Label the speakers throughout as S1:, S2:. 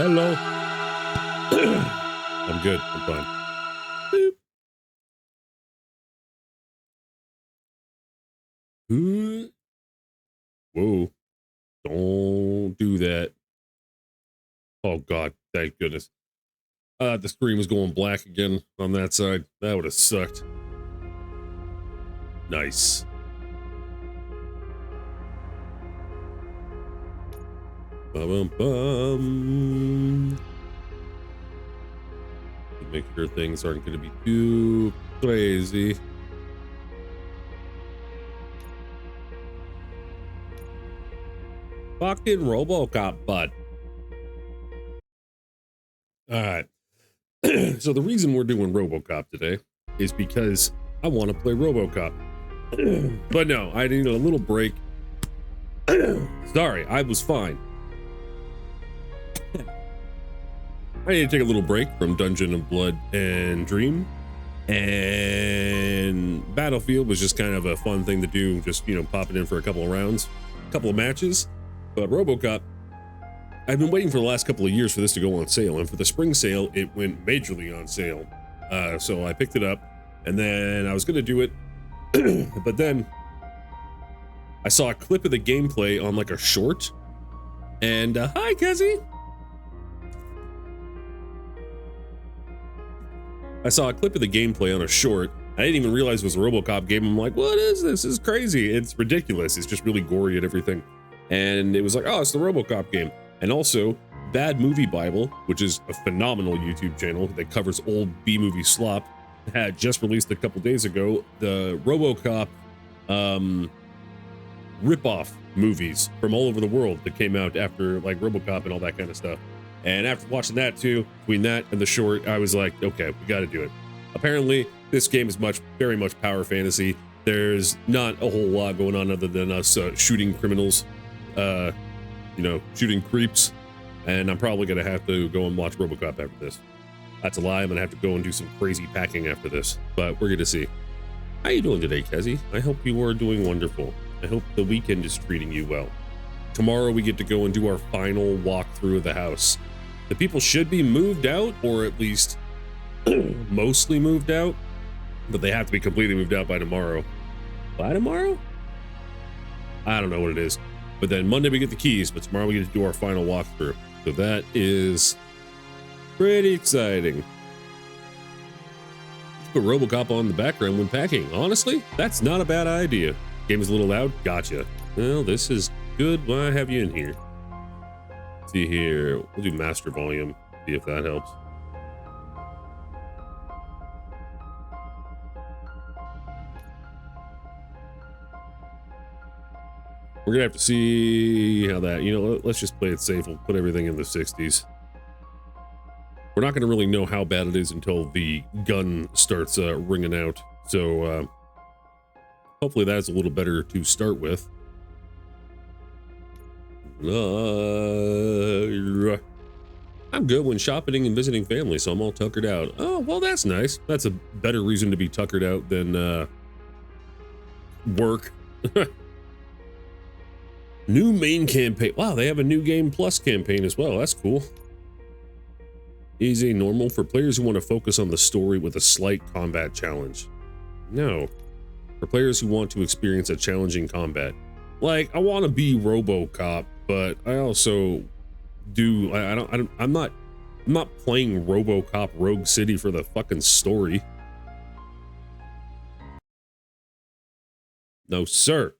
S1: Hello. I'm good. I'm fine. Boop. Whoa. Don't do that. Oh, God. Thank goodness. The screen was going black again on that side. That would have sucked. Nice. Bum. Make sure things aren't going to be too crazy. Fucking RoboCop, bud. All right. So the reason we're doing RoboCop today is because I want to play RoboCop. But no, I needed a little break. Sorry, I was fine. I need to take a little break from Dungeon of Blood and Dream. And Battlefield was just kind of a fun thing to do, just, you know, popping in for a couple of rounds, a couple of matches. But RoboCop, I've been waiting for the last couple of years for this to go on sale, and for the spring sale, it went majorly on sale. So I picked it up, and then I was going to do it, but then I saw a clip of the gameplay on like a short, and hi, Kezzy. I saw a clip of the gameplay on a short. I didn't even realize it was a RoboCop game. I'm like, what is this? This is crazy. It's ridiculous. It's just really gory and everything. And it was like, oh, it's the RoboCop game. And also, Bad Movie Bible, which is a phenomenal YouTube channel that covers old B-movie slop, had just released a couple days ago the RoboCop rip-off movies from all over the world that came out after like RoboCop and all that kind of stuff. And after watching that too, between that and the short, I was like, okay, we got to do it. Apparently, this game is very much power fantasy. There's not a whole lot going on other than us shooting criminals, shooting creeps. And I'm probably going to have to go and watch RoboCop after this. That's a lie. I'm going to have to go and do some crazy packing after this. But we're going to see. How you doing today, Kezzy? I hope you are doing wonderful. I hope the weekend is treating you well. Tomorrow we get to go and do our final walkthrough of the house. The people should be moved out, or at least mostly moved out, but they have to be completely moved out by tomorrow. By tomorrow? I don't know what it is. But then Monday we get the keys, but tomorrow we get to do our final walkthrough. So that is pretty exciting. Put RoboCop on in the background when packing. Honestly, that's not a bad idea. Game is a little loud. Gotcha. Well, this is good. Why have you in here? See here, we'll do master volume, see if that helps. We're gonna have to see how that, let's just play it safe. We'll put everything in the 60s. We're not gonna really know how bad it is until the gun starts ringing out. So hopefully that's a little better to start with. I'm good when shopping and visiting family, so I'm all tuckered out. Oh, well, that's nice. That's a better reason to be tuckered out than work. New main campaign. Wow, they have a new game plus campaign as well. That's cool. Easy, normal for players who want to focus on the story with a slight combat challenge. No. For players who want to experience a challenging combat. Like, I want to be RoboCop, but I also do. I'm not playing RoboCop Rogue City for the fucking story. No, sir.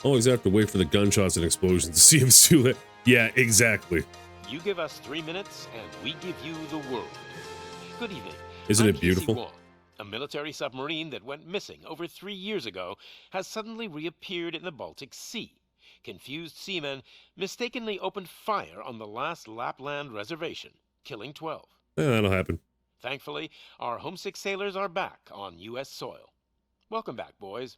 S1: Always have to wait for the gunshots and explosions to see if it's too late. Yeah, exactly.
S2: You give us 3 minutes, and we give you the world. Good evening.
S1: Isn't it beautiful?
S2: A military submarine that went missing over 3 years ago has suddenly reappeared in the Baltic Sea. Confused seamen mistakenly opened fire on the last Lapland reservation, killing 12.
S1: That'll happen.
S2: Thankfully, our homesick sailors are back on U.S. soil. Welcome back, boys.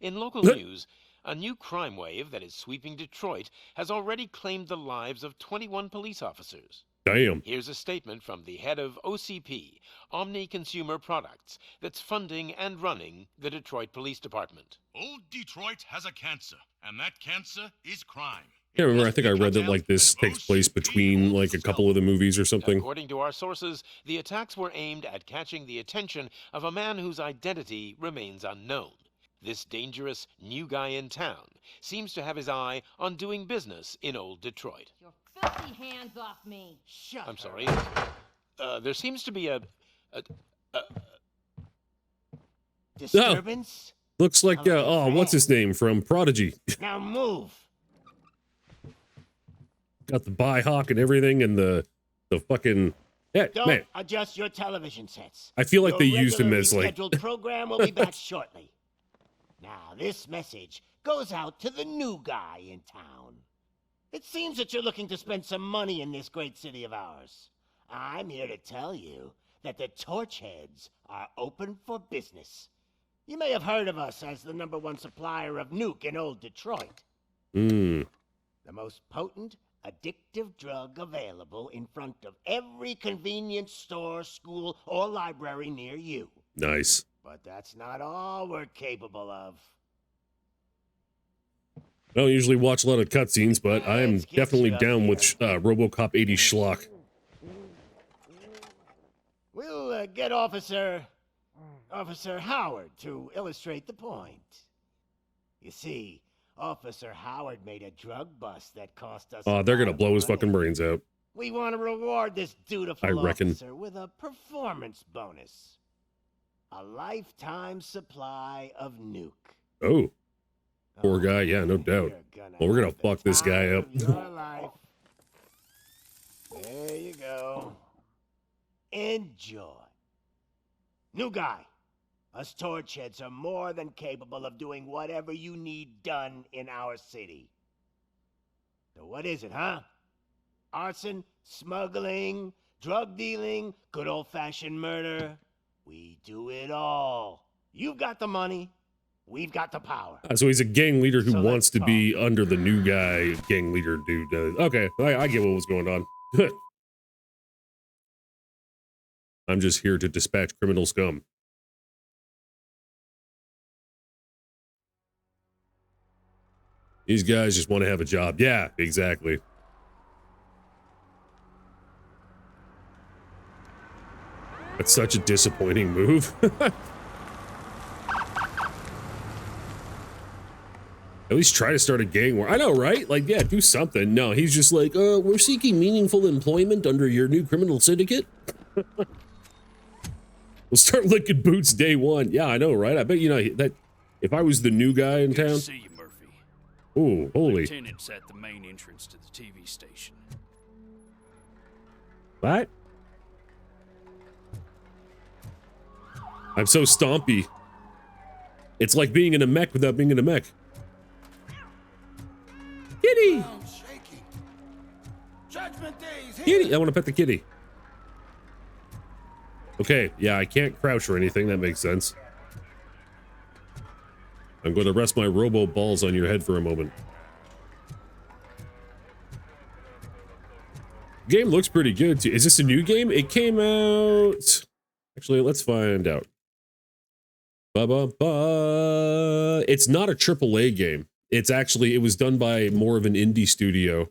S2: In local news, a new crime wave that is sweeping Detroit has already claimed the lives of 21 police officers.
S1: Damn.
S2: Here's a statement from the head of OCP, Omni Consumer Products, that's funding and running the Detroit Police Department.
S3: Old Detroit has a cancer, and that cancer is crime.
S1: I can't remember. I think I read that like this takes place between like a couple of the movies or something.
S2: According to our sources, the attacks were aimed at catching the attention of a man whose identity remains unknown. This dangerous new guy in town seems to have his eye on doing business in old Detroit.
S4: Your filthy hands off me.
S2: I'm sorry. There seems to be a
S5: disturbance.
S1: Looks like what's his name from Prodigy?
S5: Now move.
S1: Got the Bi-Hawk and everything, and the fucking
S5: Don't
S1: man.
S5: adjust your television sets.
S1: I feel like
S5: Your
S1: they used him as like
S5: scheduled program will be back shortly. Now this message goes out to the new guy in town. It seems that you're looking to spend some money in this great city of ours. I'm here to tell you that the Torchheads are open for business. You may have heard of us as the #1 supplier of nuke in old Detroit. The most potent, addictive drug available in front of every convenience store, school, or library near you.
S1: Nice.
S5: But that's not all we're capable of.
S1: I don't usually watch a lot of cutscenes, but I am definitely down with RoboCop 80 schlock.
S5: We'll get Officer Howard to illustrate the point. You see, Officer Howard made a drug bust that cost us.
S1: Oh, they're gonna blow his fucking brains out.
S5: We want to reward this dutiful officer with a performance bonus. A lifetime supply of nuke.
S1: Oh. Poor guy, yeah, no doubt. Well, we're gonna fuck this guy up.
S5: There you go. Enjoy. New guy. Us Torchheads are more than capable of doing whatever you need done in our city. So what is it, huh? Arson, smuggling, drug dealing, good old-fashioned murder. We do it all. You've got the money. We've got the power.
S1: So he's a gang leader who wants to be under the new guy gang leader dude. Okay, I get what was going on. I'm just here to dispatch criminal scum. These guys just want to have a job. Yeah, exactly. That's such a disappointing move. At least try to start a gang war. I know, right? Like, yeah, do something. No, he's just like, we're seeking meaningful employment under your new criminal syndicate. We'll start licking boots day one. Yeah, I know, right? I bet you know that if I was the new guy in town.
S6: See you, Murphy.
S1: Ooh, holy.
S6: Lieutenant's at the main entrance to the TV station.
S1: What? I'm so stompy. It's like being in a mech without being in a mech. Kitty! Kitty! I want to pet the kitty. Okay, yeah, I can't crouch or anything. That makes sense. I'm going to rest my robo balls on your head for a moment. Game looks pretty good too. Is this a new game? It came out. Actually, let's find out. It's not a AAA game. It's actually, it was done by more of an indie studio.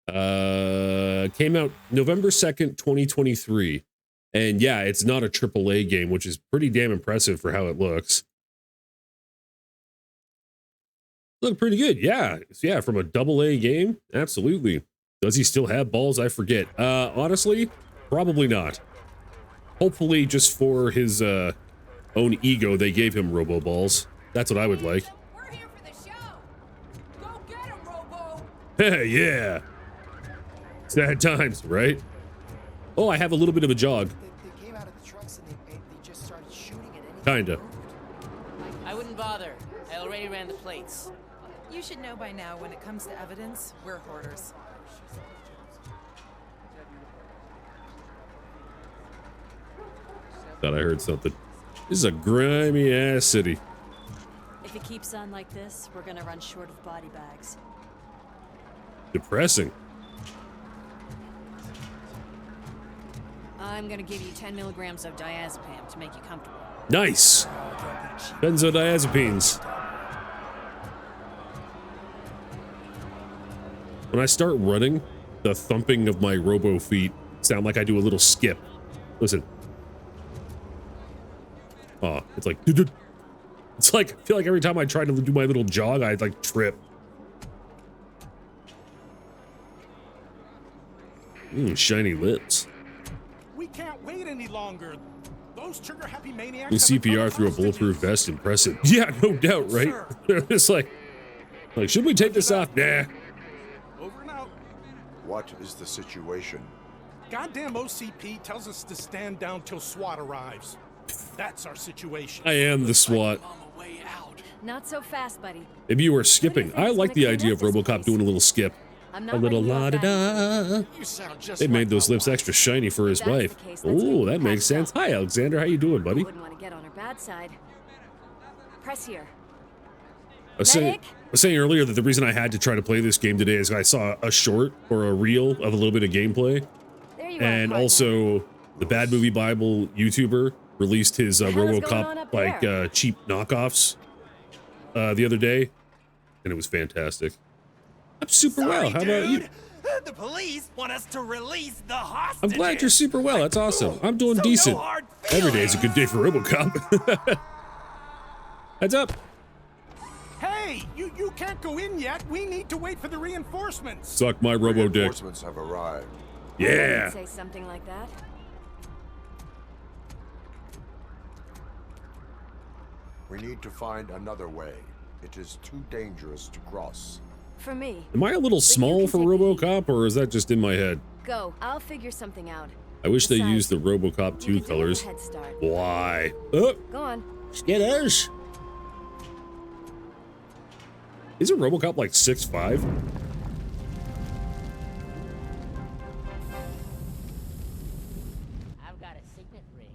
S1: Came out November 2nd, 2023. And yeah, it's not a AAA game, which is pretty damn impressive for how it looks. Look pretty good. Yeah. Yeah, from a AA game. Absolutely. Does he still have balls? I forget. Honestly, probably not. Hopefully just for his own ego, they gave him robo balls. That's what I would like.
S4: We're here for the show. Go get him, Robo.
S1: Hey, yeah. Sad times, right? Oh, I have a little bit of a jog.
S7: They came out of the trucks and they just started shooting at anything.
S1: Kinda.
S8: I wouldn't bother. I already ran the plates.
S9: You should know by now when it comes to evidence, we're hoarders.
S1: Thought I heard something. This is a grimy ass city.
S10: If it keeps on like this, we're gonna run short of body bags.
S1: Depressing.
S8: I'm gonna give you 10 milligrams of diazepam to make you comfortable.
S1: Nice. Benzodiazepines. When I start running, the thumping of my robo feet sound like I do a little skip. Listen. Oh, it's like, it's like, I feel like every time I try to do my little jog, I like trip. Shiny lips.
S11: We can't wait any longer. Those trigger-happy maniacs.
S1: CPR through a bulletproof vest, impressive. Yeah, no doubt, right? It's like, should we take this off? Nah.
S11: Over and out.
S12: What is the situation?
S11: Goddamn OCP tells us to stand down till SWAT arrives. That's our situation.
S1: I am the SWAT.
S10: Not so fast, buddy.
S1: Maybe you were skipping. I like the idea of RoboCop doing a little skip. A little la-da-da. They made those lips extra shiny for his wife. Oh, that makes sense. Hi, Alexander. How you doing, buddy?
S10: Wouldn't want to get on her bad side. Press here.
S1: I was saying earlier that the reason I had to try to play this game today is I saw a short or a reel of a little bit of gameplay. And also, the Bad Movie Bible YouTuber released his RoboCop cheap knockoffs the other day, and it was fantastic. I'm super well. How about you?
S13: The police want us to release the hostages.
S1: I'm glad you're super well. That's awesome. I'm doing decent. Every day is a good day for RoboCop. Heads up.
S11: Hey, you can't go in yet. We need to wait for the reinforcements.
S1: Suck my robo dick.
S12: Reinforcements have arrived.
S1: Yeah.
S10: Say something like that.
S12: We need to find another way. It is too dangerous to cross.
S10: For me.
S1: Am I a little small for RoboCop, or is that just in my head?
S10: Go. I'll figure something out.
S1: I wish they used the RoboCop 2 colors. Why?
S10: Go on.
S1: Skitters. Isn't RoboCop like 6'5"?
S14: I've got a signet ring.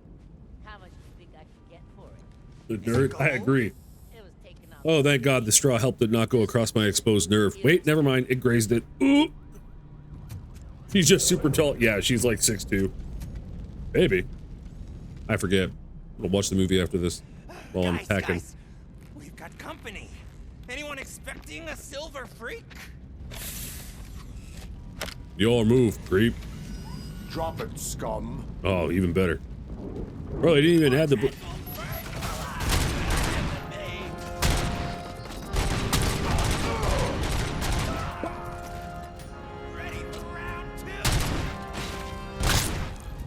S14: How much do you think I can get for it?
S1: The nerd, I agree. Oh, thank God the straw helped it not go across my exposed nerve. Wait, never mind. It grazed it. Ooh. She's just super tall. Yeah, she's like 6'2". Maybe. I forget. I'll watch the movie after this while I'm packing.
S13: Guys, we've got company. Anyone expecting a silver freak?
S1: Your move, creep.
S12: Drop it, scum.
S1: Oh, even better. Bro, they didn't even have the...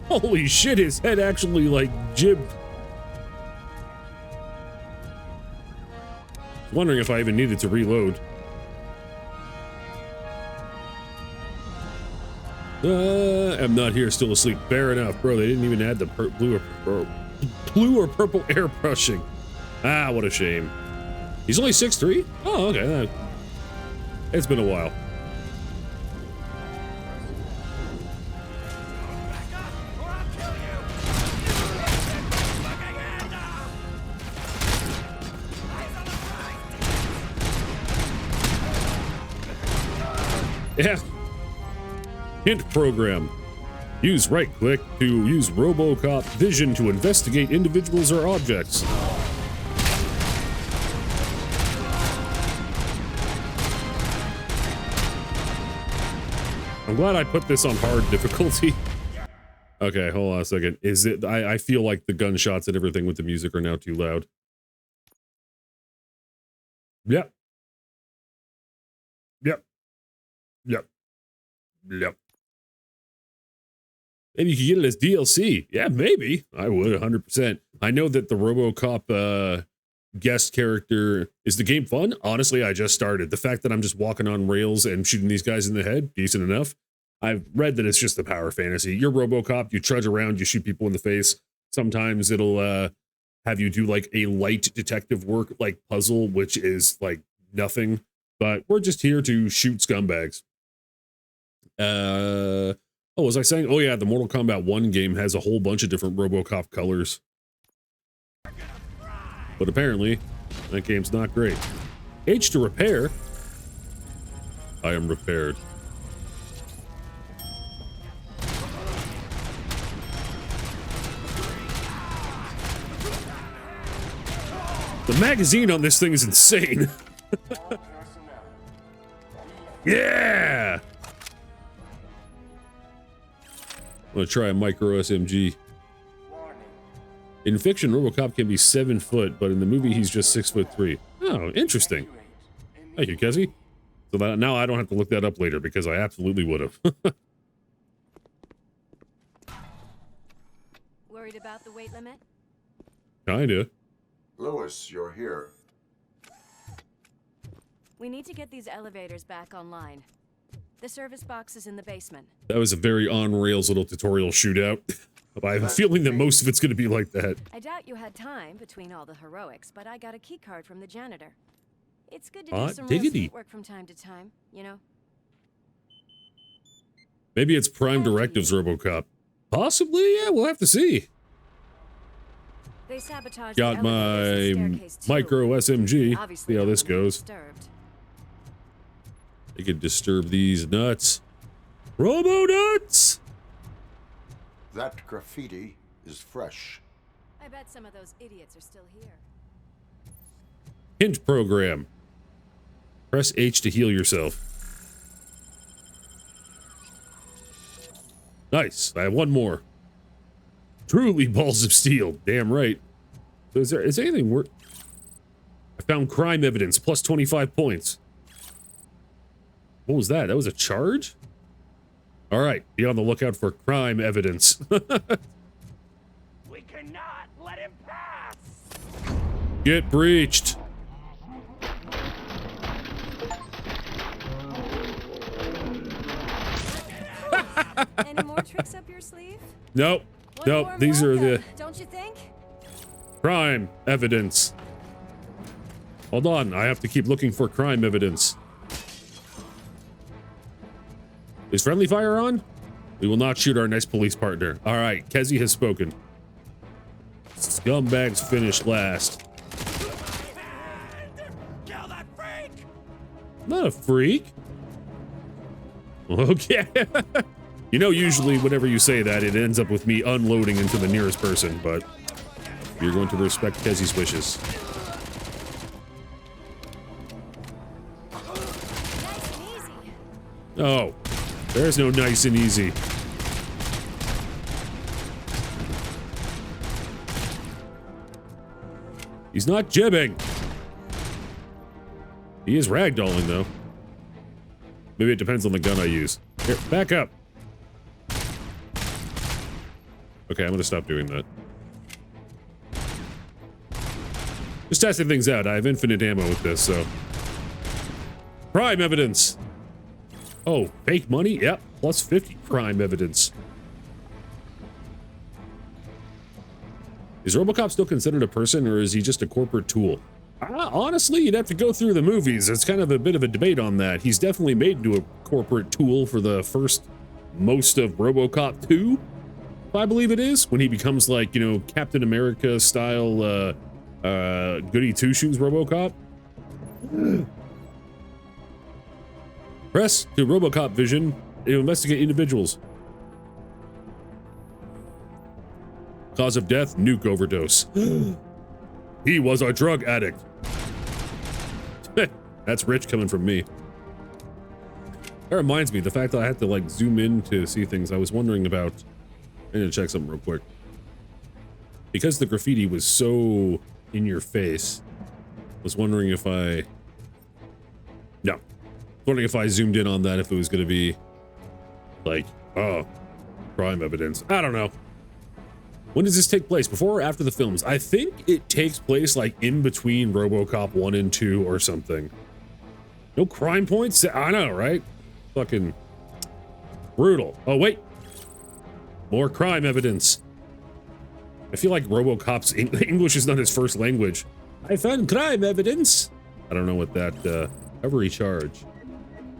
S1: Holy shit, his head actually, like, jibbed. Wondering if I even needed to reload. I'm not here, still asleep. Fair enough, bro. They didn't even add the blue or purple airbrushing. Ah, what a shame. He's only 6'3"? Oh, okay. It's been a while. Yeah. Hint program. Use right click to use RoboCop vision to investigate individuals or objects. I'm glad I put this on hard difficulty. Okay, hold on a second. Is it, I feel like the gunshots and everything with the music are now too loud. Yep. Yep. Yep. Yep. Maybe you could get it as DLC. Yeah, maybe. I would 100%. I know that the RoboCop guest character, is the game fun? Honestly, I just started. The fact that I'm just walking on rails and shooting these guys in the head, decent enough. I've read that it's just the power fantasy. You're RoboCop, you trudge around, you shoot people in the face. Sometimes it'll have you do like a light detective work, like puzzle, which is like nothing. But we're just here to shoot scumbags. Oh, was I saying? Oh yeah, the Mortal Kombat 1 game has a whole bunch of different RoboCop colors. But apparently, that game's not great. H to repair. I am repaired. The magazine on this thing is insane. Yeah! I'm gonna try a micro SMG. In fiction, RoboCop can be 7 foot, but in the movie, he's just 6'3". Oh, interesting. Thank you, Kezzy. So that now I don't have to look that up later because I absolutely would have.
S10: Worried about the weight limit?
S1: Kinda.
S12: Lewis, you're here.
S10: We need to get these elevators back online. The service box is in the basement.
S1: That was a very on-rails little tutorial shootout. I have a feeling that most of it's going to be like that.
S10: I doubt you had time between all the heroics, but I got a key card from the janitor. It's good to do some real street work from time to time, you know?
S1: Maybe it's Prime Directives RoboCop. Possibly, yeah, we'll have to see.
S10: They sabotaged
S1: Got my micro SMG. See how this goes. They could disturb these nuts. Robo nuts!
S12: That graffiti is fresh.
S10: I bet some of those idiots are still here.
S1: Hint program. Press H to heal yourself. Nice. I have one more. Truly balls of steel. Damn right. So is there anything worth? I found crime evidence. Plus 25 points. What was that? That was a charge? All right. Be on the lookout for crime evidence.
S13: We cannot let him pass.
S1: Get breached.
S10: Any more tricks up your sleeve?
S1: Nope. Nope. These are the
S10: don't you think?
S1: crime evidence. Hold on. I have to keep looking for crime evidence. Is friendly fire on? We will not shoot our next police partner. All right. Kezzy has spoken. Scumbags finish last.
S13: Kill that freak!
S1: Not a freak. Okay. You know, usually whenever you say that, it ends up with me unloading into the nearest person, but you're going to respect Kezzy's wishes. Oh, there's no nice and easy. He's not jibbing. He is ragdolling, though. Maybe it depends on the gun I use. Here, back up. Okay, I'm gonna stop doing that. Just testing things out. I have infinite ammo with this, so. Crime evidence. Oh, fake money? Yep, plus 50 crime evidence. Is RoboCop still considered a person, or is he just a corporate tool? Honestly, you'd have to go through the movies. It's kind of a bit of a debate on that. He's definitely made into a corporate tool for the first most of RoboCop 2, I believe it is, when he becomes like, you know, Captain America style goody two-shoes RoboCop. Press to RoboCop vision to investigate individuals. Cause of death, nuke overdose. He was a drug addict. That's rich coming from me. That reminds me, the fact that I had to like zoom in to see things, I was wondering about. I need to check something real quick. Because the graffiti was so in your face, I was wondering if I... No. I was wondering if I zoomed in on that, if it was going to be like, oh, crime evidence. I don't know. When does this take place? Before or after the films? I think it takes place like in between RoboCop 1 and 2 or something. No crime points? I know, right? Fucking brutal. Oh, wait. More crime evidence. I feel like RoboCop's English is not his first language. I found crime evidence. I don't know what that, recovery charge.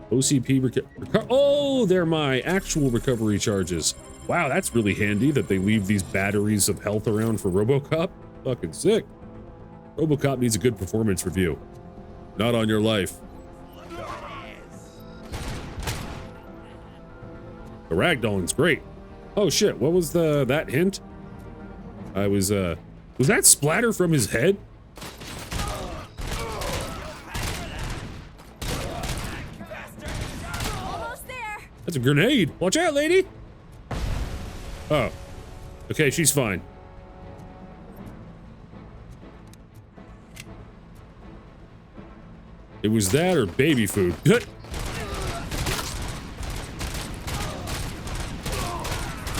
S1: OCP oh, they're my actual recovery charges. Wow, that's really handy that they leave these batteries of health around for RoboCop. Fucking sick. RoboCop needs a good performance review. Not on your life. The ragdolling's great. Oh shit, what was that hint? I was that splatter from his head? That's a grenade. Watch out, lady. Oh. Okay, she's fine. It was that or baby food.
S10: I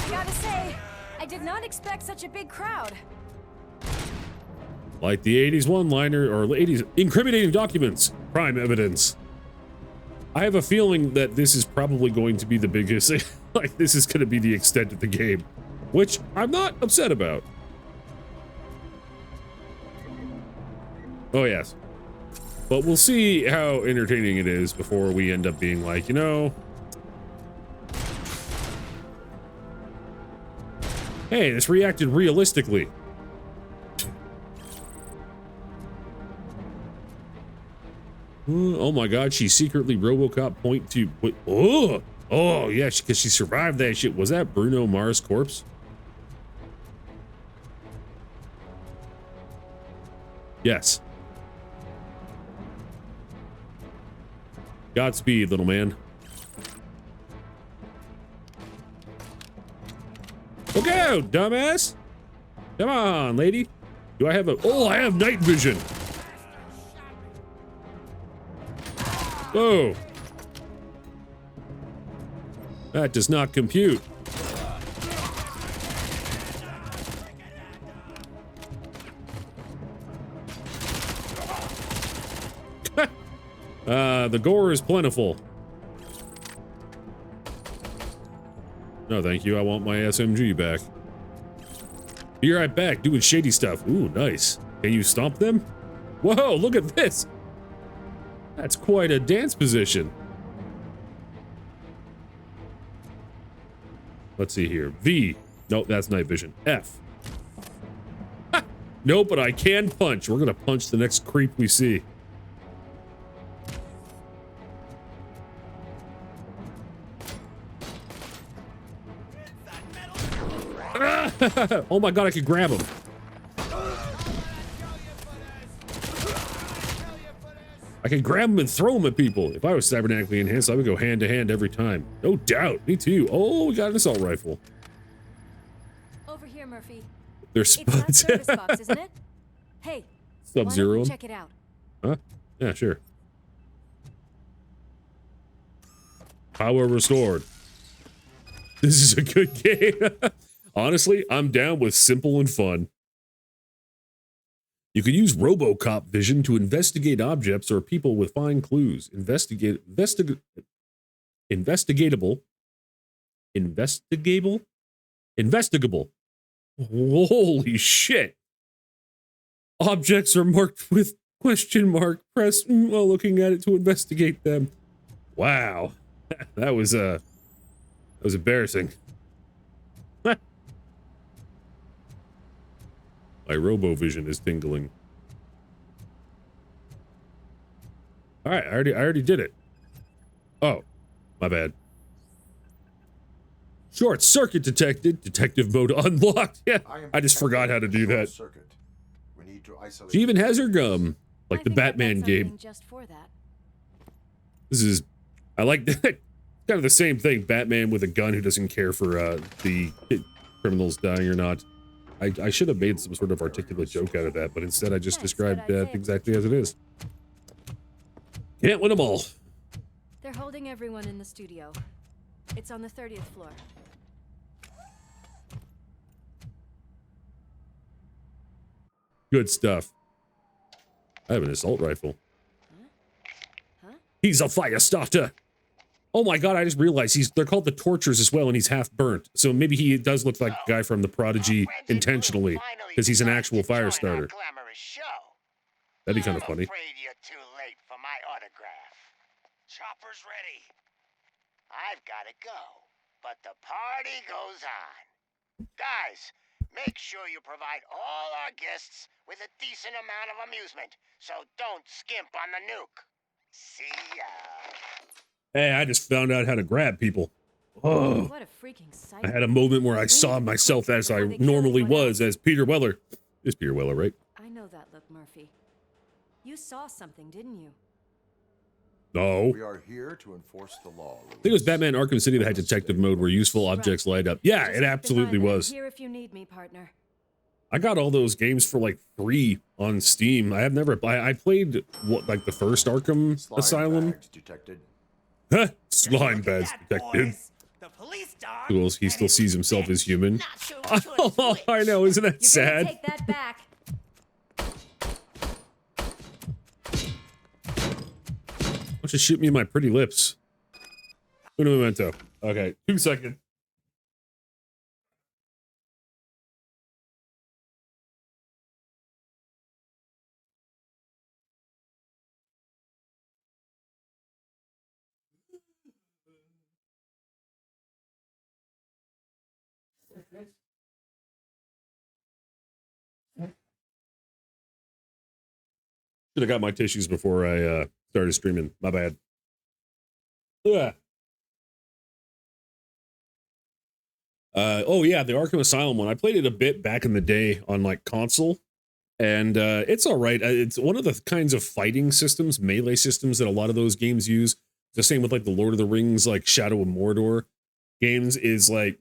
S10: gotta say, I did not expect such a big crowd.
S1: Like the 80s one-liner or 80s incriminating documents, crime evidence. I have a feeling that this is probably going to be the biggest, like this is going to be the extent of the game, which I'm not upset about. Oh yes. But we'll see how entertaining it is before we end up being like, you know, hey, this reacted realistically. Oh my god, she secretly RoboCop point to... Oh yeah, because she survived that shit. Was that Bruno Mars' corpse? Yes. Godspeed, little man. Look out, dumbass! Come on, lady. Do I have a... Oh, I have night vision. Whoa. That does not compute. The gore is plentiful. No, thank you. I want my SMG back. Be right back, doing shady stuff. Ooh, nice. Can you stomp them? Whoa, look at this. That's quite a dance position. Let's see here. V. Nope, that's night vision. F. Ha! No, but I can punch. We're gonna punch the next creep we see. Oh my god, I can grab him. I can grab him and throw him at people. If I was cybernetically enhanced, I would go hand to hand every time. No doubt. Me too. Oh, we got an assault rifle.
S10: Over here, Murphy.
S1: There's spots.
S10: It's that service box, isn't it? Hey,
S1: Sub-Zero.
S10: check it out.
S1: Huh? Yeah, sure. Power restored. This is a good game. Honestly, I'm down with simple and fun. You can use RoboCop vision to investigate objects or people with fine clues. Investigatable. Holy shit. Objects are marked with question mark. Press while looking at it to investigate them. Wow. That was embarrassing. My RoboVision is tingling. All right, I already did it. Oh, my bad. Short circuit detected. Detective mode unlocked. Yeah, I just forgot how to do that.
S12: We need to isolate.
S1: She even has her gum, like the Batman game.
S10: Just for that.
S1: This is, I like that. Kind of the same thing. Batman with a gun who doesn't care for the criminals dying or not. I should have made some sort of articulate joke out of that, but instead I just described exactly as it is. Can't win them all.
S10: They're holding everyone in the studio. It's on the 30th floor.
S1: Good stuff. I have an assault rifle. Huh? He's a fire starter. Oh my god, I just realized they're called the Tortures as well, and he's half burnt. So maybe he does look like a guy from The Prodigy intentionally, because he's an actual fire starter. That'd be kind of funny.
S5: Afraid you're too late for my autograph.
S13: Chopper's ready.
S5: I've got to go, but the party goes on. Guys, make sure you provide all our guests with a decent amount of amusement, so don't skimp on the nuke. See ya.
S1: Hey, I just found out how to grab people. Oh,
S10: what a freaking sight.
S1: I had a moment where I saw myself as I normally was, as Peter Weller. It's Peter Weller, right?
S10: I know that look, Murphy. You saw something, didn't you?
S1: No.
S12: We are here to enforce the law.
S1: I think it was Batman Arkham City that had detective mode where useful objects light up. Yeah, it absolutely was.
S10: Here if you need me, partner.
S1: I got all those games for like free on Steam. I have never. I played what, like the first Arkham Asylum. Huh? Slime bags detected. Cool. He still sees himself as human. Oh, I know. Isn't that sad?
S10: Take that back.
S1: Don't you shoot me in my pretty lips. Uno momento. Okay, 2 seconds. Should have got my tissues before I started streaming. My bad. Yeah. Oh yeah, the Arkham Asylum one. I played it a bit back in the day on like console, and it's all right. It's one of the kinds of fighting systems, melee systems that a lot of those games use. The same with like the Lord of the Rings, like Shadow of Mordor games is like,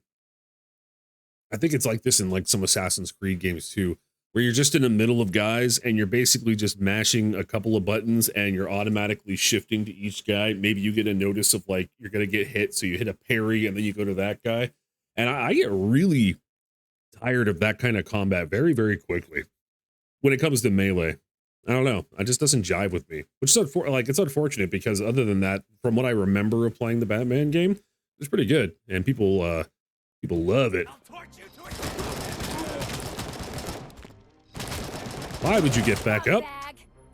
S1: I think it's like this in like some Assassin's Creed games too, where you're just in the middle of guys and you're basically just mashing a couple of buttons and you're automatically shifting to each guy. Maybe you get a notice of like, you're going to get hit. So you hit a parry and then you go to that guy. And I get really tired of that kind of combat very, very quickly when it comes to melee. I don't know. It just doesn't jive with me, which is it's unfortunate because other than that, from what I remember of playing the Batman game, it's pretty good. And people love it. Why would you get back up?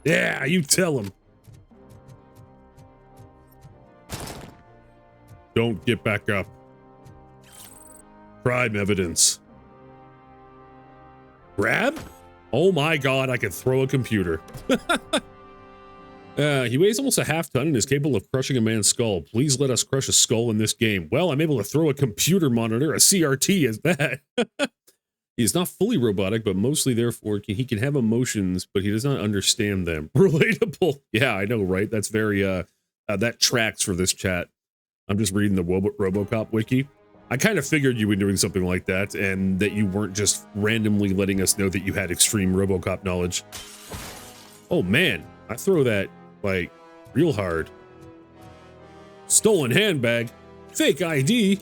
S1: Yeah, you tell him. Don't get back up. Crime evidence. Grab? Oh my god, I could throw a computer. He weighs almost a half ton and is capable of crushing a man's skull. Please let us crush a skull in this game. Well, I'm able to throw a computer monitor, a CRT is that. He is not fully robotic, but mostly therefore he can have emotions, but he does not understand them. Relatable. Yeah, I know, right? That's very, that tracks for this chat. I'm just reading the RoboCop wiki. I kind of figured you were doing something like that and that you weren't just randomly letting us know that you had extreme RoboCop knowledge. Oh man, I throw that like real hard. Stolen handbag, fake ID,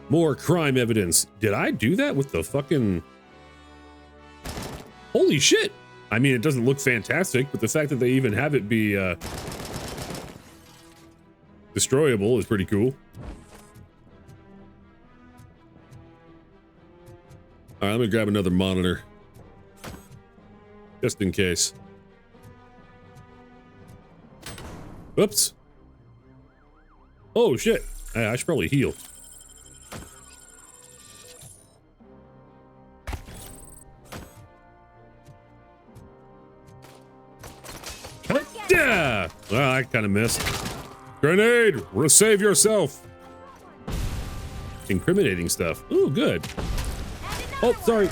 S1: more crime evidence. Did I do that with the fucking... Holy shit. I mean, it doesn't look fantastic, but the fact that they even have it be destroyable is pretty cool. All right, let me grab another monitor. Just in case. Oops. Oh, shit. I should probably heal. Yeah! Well, I kind of missed. Grenade! Save yourself! Incriminating stuff. Ooh, good. Oh, sorry.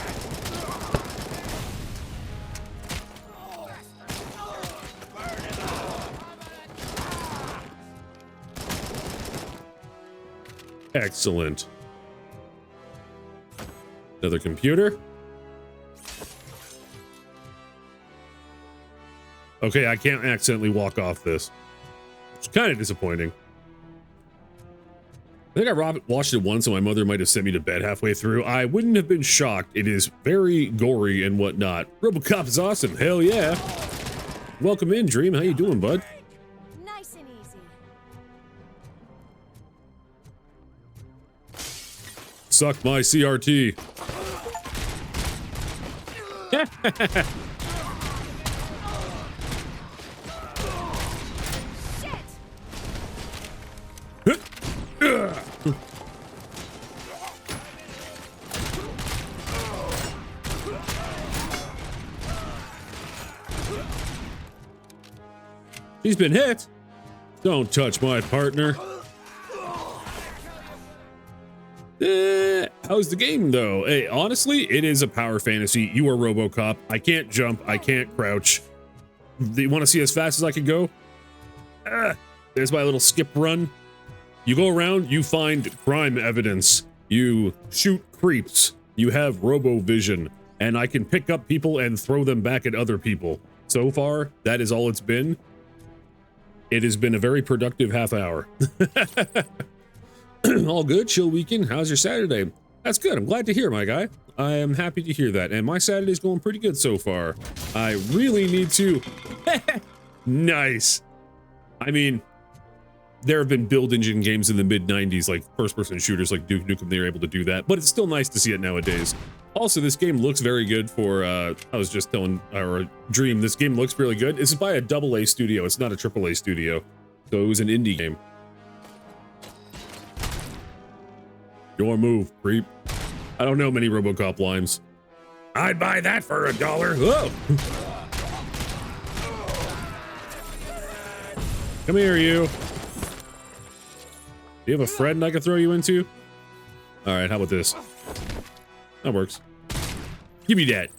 S1: Excellent. Another computer. Okay, I can't accidentally walk off this. It's kind of disappointing. I think I watched it once and my mother might have sent me to bed halfway through. I wouldn't have been shocked. It is very gory and whatnot. RoboCop is awesome. Hell yeah. Welcome in, Dream. How you doing, bud?
S10: Nice and easy.
S1: Suck my CRT. He's been hit. Don't touch my partner. How's the game though? Hey, honestly, it is a power fantasy. You are RoboCop. I can't jump. I can't crouch. Do you want to see as fast as I can go? There's my little skip run. You go around, you find crime evidence. You shoot creeps. You have robo-vision. And I can pick up people and throw them back at other people. So far, that is all it's been. It has been a very productive half hour. All good, chill weekend. How's your Saturday? That's good. I'm glad to hear, my guy. I am happy to hear that. And my Saturday's going pretty good so far. I really need to... Nice. I mean, there have been build engine games in the mid-90s, like first-person shooters like Duke Nukem, they were able to do that. But it's still nice to see it nowadays. Also, this game looks very good for, I was just telling our Dream, this game looks really good. This is by a AA studio. It's not a AAA studio. So it was an indie game. Your move, creep. I don't know many RoboCop lines. I'd buy that for $1. Whoa! Come here, you. Do you have a friend I can throw you into? All right, how about this? That works. Give me that.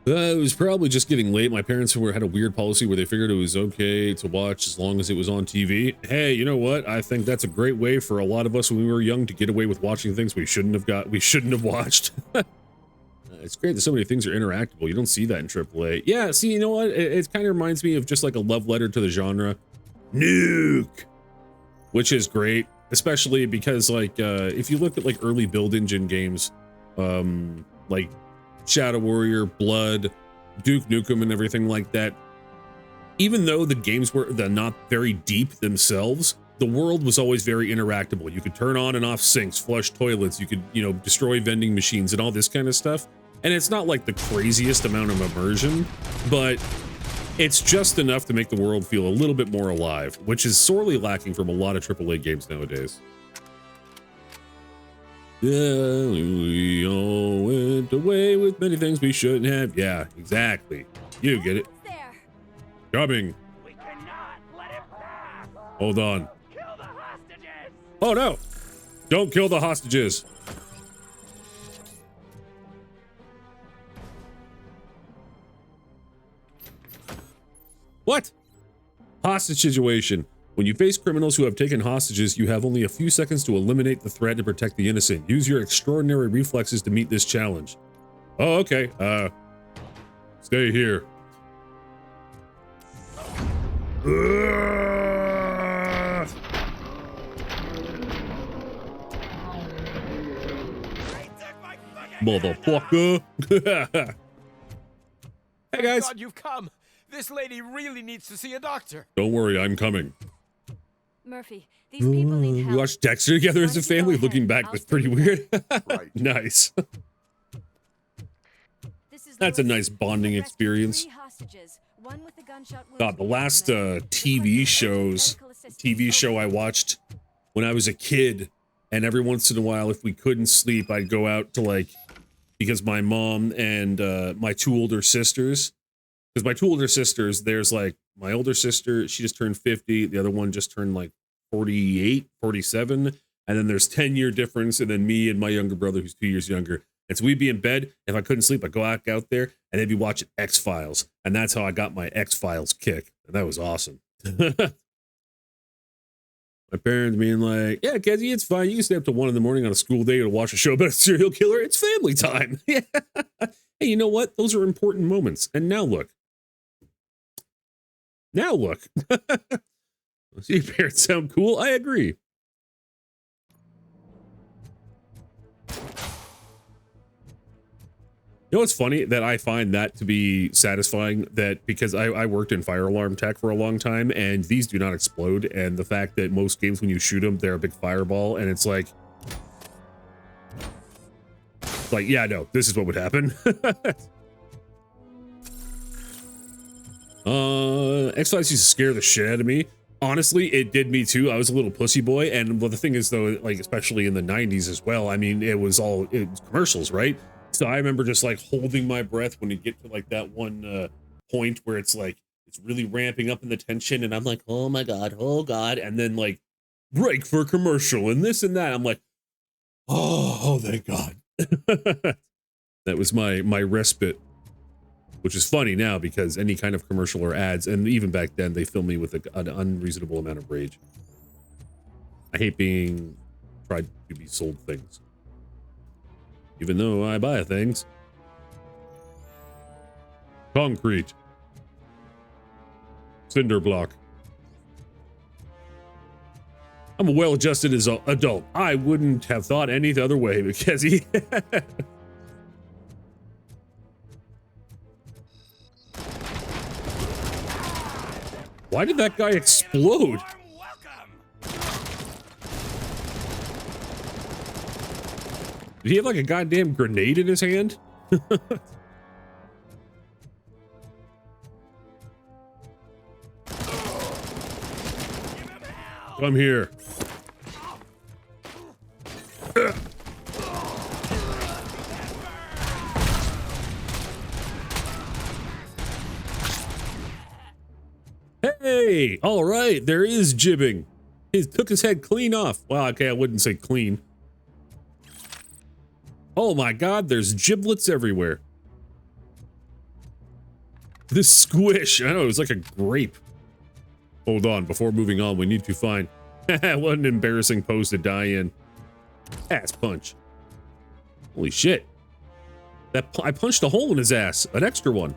S1: It was probably just getting late. My parents had a weird policy where they figured it was okay to watch as long as it was on TV. Hey, you know what? I think that's a great way for a lot of us when we were young to get away with watching things we shouldn't have watched. It's great that so many things are interactable. You don't see that in AAA. Yeah, see, you know what? It kind of reminds me of just like a love letter to the genre. Nuke! Which is great, especially because like, if you look at like early build engine games, like Shadow Warrior, Blood, Duke Nukem, and everything like that, even though the games were not very deep themselves, the world was always very interactable. You could turn on and off sinks, flush toilets, you could, you know, destroy vending machines and all this kind of stuff. And it's not like the craziest amount of immersion, but it's just enough to make the world feel a little bit more alive, which is sorely lacking from a lot of AAA games nowadays. Yeah, we all went away with many things we shouldn't have. Yeah, exactly. You get it. Coming. We cannot let him pass. Hold on. Kill the hostages. Oh no! Don't kill the hostages. What? Hostage situation. When you face criminals who have taken hostages, you have only a few seconds to eliminate the threat and protect the innocent. Use your extraordinary reflexes to meet this challenge. Oh, okay. Stay here. Motherfucker. Hey guys.
S13: God, you've come. This lady really needs to see a doctor.
S1: Don't worry, I'm coming.
S10: Murphy, these people need help.
S1: We watched Dexter together as a family. Looking back was pretty weird.
S12: Right.
S1: Nice. That's a nice bonding experience. God, the last TV show I watched when I was a kid, and every once in a while, if we couldn't sleep, I'd go out to like, because my mom and my two older sisters, because my two older sisters, there's like my older sister, she just turned 50. The other one just turned like 48, 47. And then there's 10-year difference. And then me and my younger brother, who's 2 years younger. And so we'd be in bed. If I couldn't sleep, I'd go out there and they'd be watching X-Files. And that's how I got my X-Files kick. And that was awesome. My parents being like, yeah, Kezzy, it's fine. You can stay up till 1 in the morning on a school day to watch a show about a serial killer. It's family time. Yeah. Hey, you know what? Those are important moments. And now look. Now look. See, your parents sound cool. I agree. You know what's funny? That I find that to be satisfying, that because I worked in fire alarm tech for a long time, and these do not explode, and the fact that most games when you shoot them, they're a big fireball, and it's like, yeah, no, this is what would happen. X-Files used to scare the shit out of me. Honestly, it did me too. I was a little pussy boy, and well, the thing is though, like especially in the 90s as well, I mean, it was commercials, right? So I remember just like holding my breath when you get to like that one point where it's like it's really ramping up in the tension, and I'm like, oh my god, and then like break for a commercial and this and that. I'm like, oh thank God. That was my respite which is funny now because any kind of commercial or ads, and even back then, they fill me with an unreasonable amount of rage. I hate being tried to be sold things. Even though I buy things. Concrete. Cinder block. I'm a well-adjusted adult. I wouldn't have thought any other way because he... Why did that guy explode? Did he have like a goddamn grenade in his hand? Come here. Hey, all right, there is jibbing. He took his head clean off. Well, okay, I wouldn't say clean. Oh my God, there's giblets everywhere. This squish, I know, it was like a grape. Hold on, before moving on, we need to find... What an embarrassing pose to die in. Ass punch. Holy shit. I punched a hole in his ass, an extra one.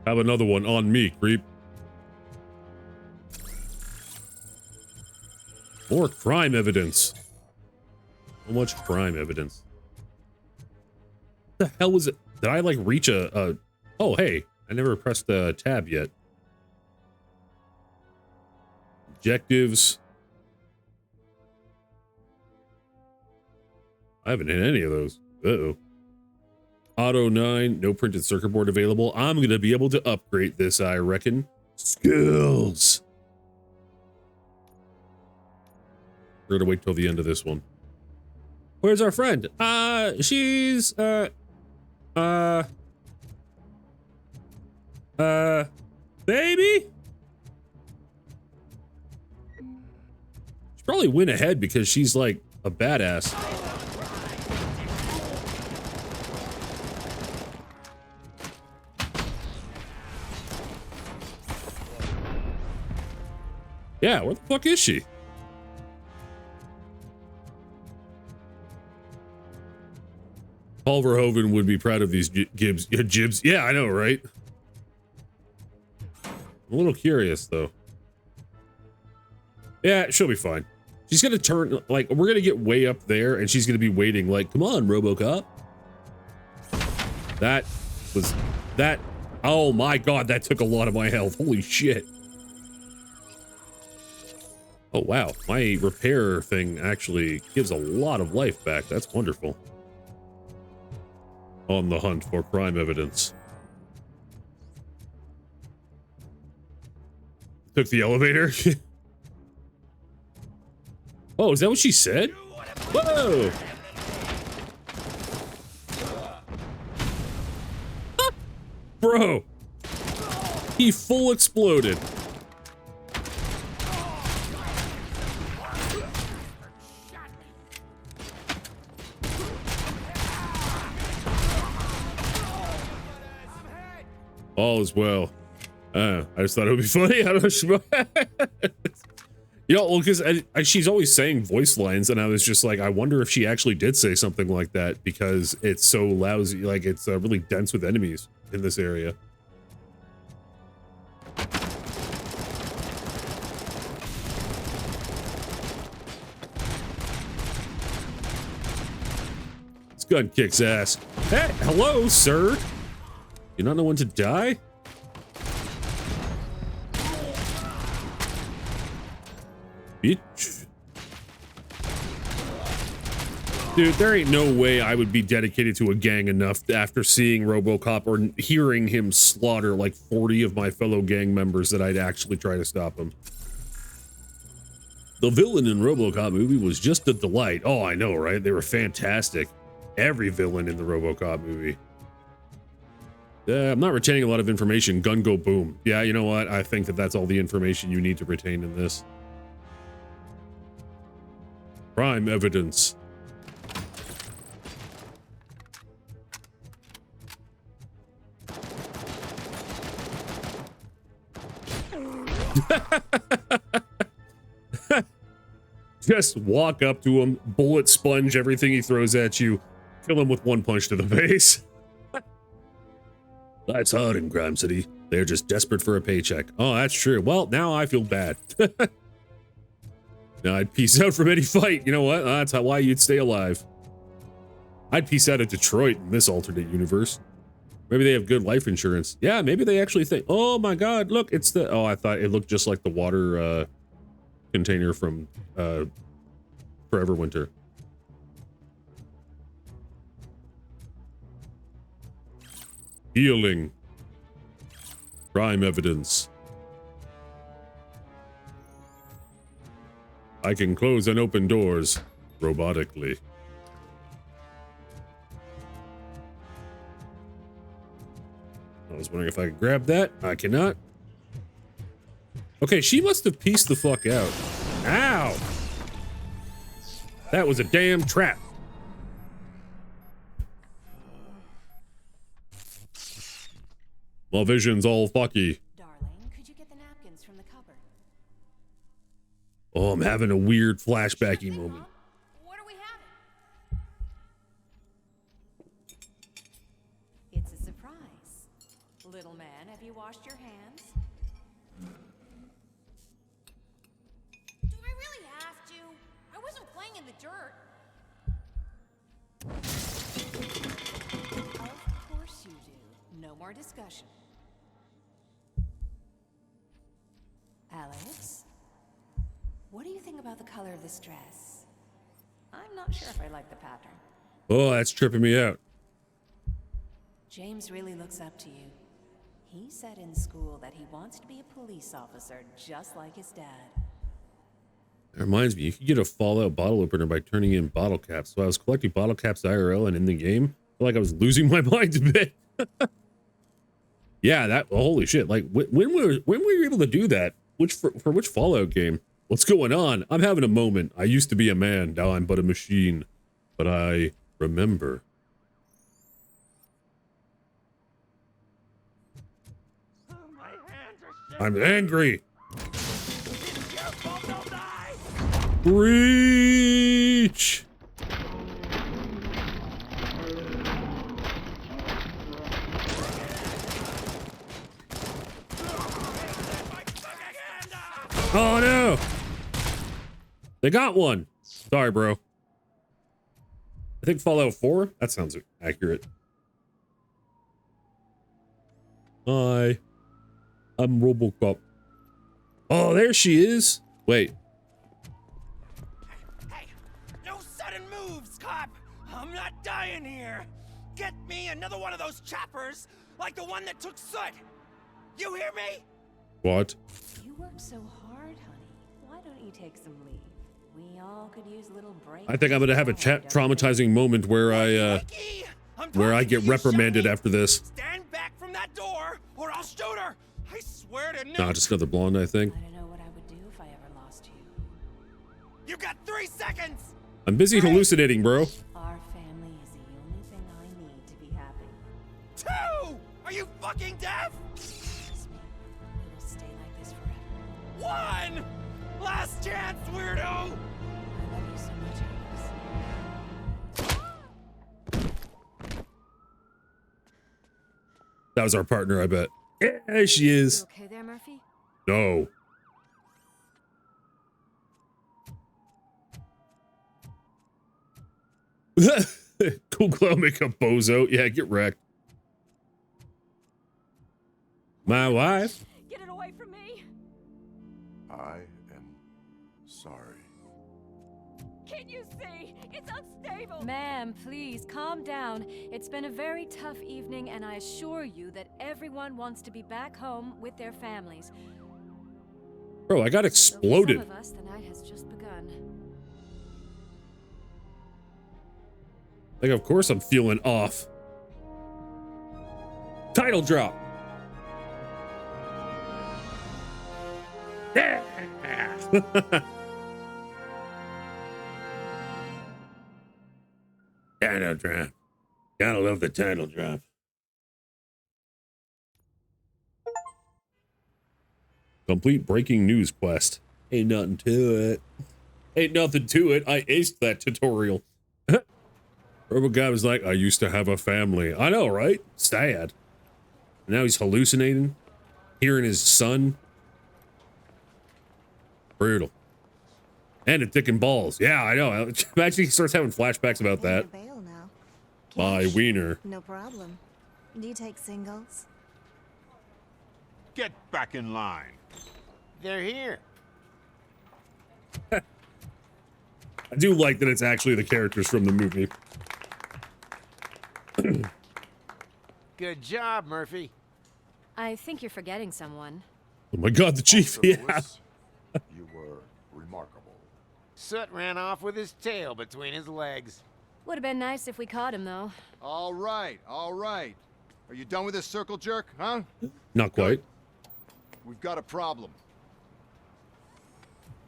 S1: Have another one on me, creep. More crime evidence. So much crime evidence. What the hell was it? Did I like reach a... Oh, hey, I never pressed the tab yet. Objectives. I haven't hit any of those. Uh-oh. Auto 9, no printed circuit board available. I'm going to be able to upgrade this, I reckon. Skills. We're going to wait till the end of this one. Where's our friend? She's, baby? She'd probably win ahead because she's like a badass. Yeah, where the fuck is she? Paul Verhoeven would be proud of these jibs. Yeah, I know, right? I'm a little curious, though. Yeah, she'll be fine. She's gonna turn, like, we're gonna get way up there, and she's gonna be waiting, like, come on, RoboCop. That was, that, oh my God, that took a lot of my health. Holy shit. Oh, wow. My repair thing actually gives a lot of life back. That's wonderful. On the hunt for crime evidence. Took the elevator. Oh, is that what she said? Whoa! Ah, bro! He full exploded. All is well. I just thought it would be funny. I don't know. You know, well, because she's always saying voice lines, and I was just like, I wonder if she actually did say something like that because it's so lousy. Like, it's really dense with enemies in this area. This gun kicks ass. Hey, hello, sir. You not know when to die? Bitch. Dude, there ain't no way I would be dedicated to a gang enough after seeing RoboCop or hearing him slaughter like 40 of my fellow gang members that I'd actually try to stop him. The villain in RoboCop movie was just a delight. Oh, I know, right? They were fantastic. Every villain in the RoboCop movie. I'm not retaining a lot of information. Gun go boom. Yeah, you know what? I think that that's all the information you need to retain in this. Crime evidence. Just walk up to him, bullet sponge everything he throws at you, kill him with one punch to the face. That's hard in Crime City. They're just desperate for a paycheck. Oh, that's true. Well, now I feel bad. Now I'd peace out from any fight. You know what? That's why you'd stay alive. I'd peace out of Detroit in this alternate universe. Maybe they have good life insurance. Yeah, maybe they actually think, oh my God, look, it's the, oh, I thought it looked just like the water container from Forever Winter. Healing. Crime evidence. I can close and open doors robotically. I was wondering if I could grab that. I cannot. Okay, she must have pieced the fuck out. Ow! That was a damn trap. Well, vision's all fucky.
S10: Darling, could you get the napkins from the cupboard?
S1: Oh, I'm having a weird flashbacky moment.
S4: What are we having?
S10: It's a surprise. Little man, have you washed your hands?
S4: Do I really have to? I wasn't playing in the dirt.
S10: Of course you do. No more discussion. Alex, what do you think about the color of this dress? I'm not sure if I like the pattern.
S1: Oh, that's tripping me out.
S10: James really looks up to you. He said in school that he wants to be a police officer just like his dad.
S1: That reminds me, you could get a Fallout bottle opener by turning in bottle caps. So I was collecting bottle caps IRL and in the game, I feel like I was losing my mind a bit. Yeah, that, holy shit. Like, when were you able to do that? For which Fallout game? What's going on? I'm having a moment. I used to be a man, now I'm but a machine. But I remember. I'm angry. Breach. Oh no! They got one. Sorry, bro. I think Fallout 4? That sounds accurate. Hi. I'm RoboCop. Oh, there she is. Wait.
S13: Hey, no sudden moves, cop. I'm not dying here. Get me another one of those choppers, like the one that took Soot. You hear me?
S1: What?
S10: You work so hard, honey. Why don't you take some leave? We all could use a little break.
S1: I think I'm gonna have a traumatizing moment where I get reprimanded after this.
S13: Stand back from that door, or I'll shoot her. I swear to no.
S1: Nah, just another blonde, I think.
S10: I don't know what I would do if I ever lost you.
S13: You got 3 seconds.
S1: I'm busy hallucinating, bro.
S10: Our family is the only thing I need to be happy.
S13: 2! Are you fucking deaf?
S10: Trust me, we will stay like this forever.
S13: 1! Last chance, weirdo!
S10: I love you so much, Alex.
S1: That was our partner, I bet. Yeah, there she is.
S10: You okay there, Murphy?
S1: No. Cool glow makeup bozo. Yeah, get wrecked. My wife.
S4: Get it away from me!
S12: I am sorry.
S4: Can't you see? It's unstable!
S10: Ma'am, please calm down. It's been a very tough evening, and I assure you that everyone wants to be back home with their families.
S1: Bro, I got exploded.
S10: For some of us, the night has just begun.
S1: Like, of course I'm feeling off. Title drop. Yeah. Title drop. Gotta love the title drop. Complete breaking news quest. Ain't nothing to it. Ain't nothing to it. I aced that tutorial. RoboCop is like, I used to have a family. I know, right? Sad. Now he's hallucinating. Hearing his son. Brutal. And a dick and balls. Yeah, I know. Imagine he starts having flashbacks about that. My wiener.
S15: No problem. Do you take singles?
S3: Get back in line.
S2: They're here.
S1: I do like that it's actually the characters from the movie.
S2: Good job, Murphy.
S10: I think you're forgetting someone.
S1: Oh my god, the chief, yeah.
S12: You were remarkable.
S2: Soot ran off with his tail between his legs.
S10: Would have been nice if we caught him, though.
S16: All right, all right. Are you done with this circle jerk, huh?
S1: Not quite.
S16: We've got a problem.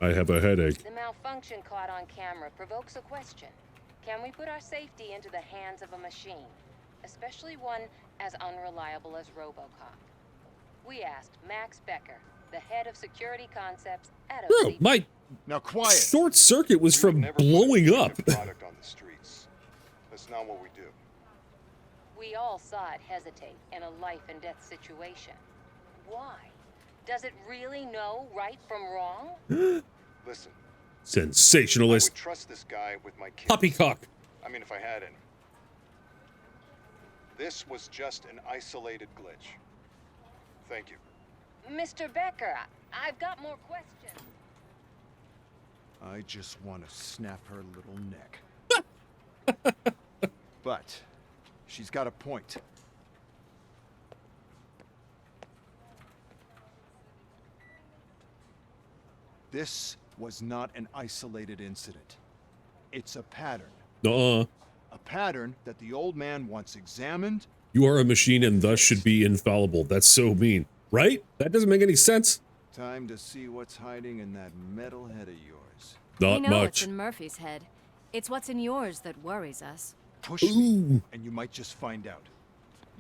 S1: I have a headache.
S17: The malfunction caught on camera provokes a question. Can we put our safety into the hands of a machine, especially one as unreliable as RoboCop? We asked Max Becker, the head of security concepts at
S1: Bro, my
S16: now quiet.
S1: Short circuit was from blowing up.
S18: Product on the streets. That's not what we do.
S17: We all saw it hesitate in a life and death situation. Why? Does it really know right from wrong?
S18: Listen.
S1: Sensationalist.
S18: I would trust this guy with my kids.
S1: Poppycock.
S18: I mean, if I had any. This was just an isolated glitch. Thank you.
S17: Mr. Becker, I've got more questions.
S16: I just want to snap her little neck. But she's got a point. This was not an isolated incident. It's a pattern. A pattern that the old man once examined.
S1: You are a machine and thus should be infallible. That's so mean. Right? That doesn't make any sense.
S16: Time to see what's hiding in that metal head of yours.
S1: Not
S10: we know
S1: much.
S10: What's in Murphy's head. It's what's in yours that worries us.
S16: Push me, and you might just find out.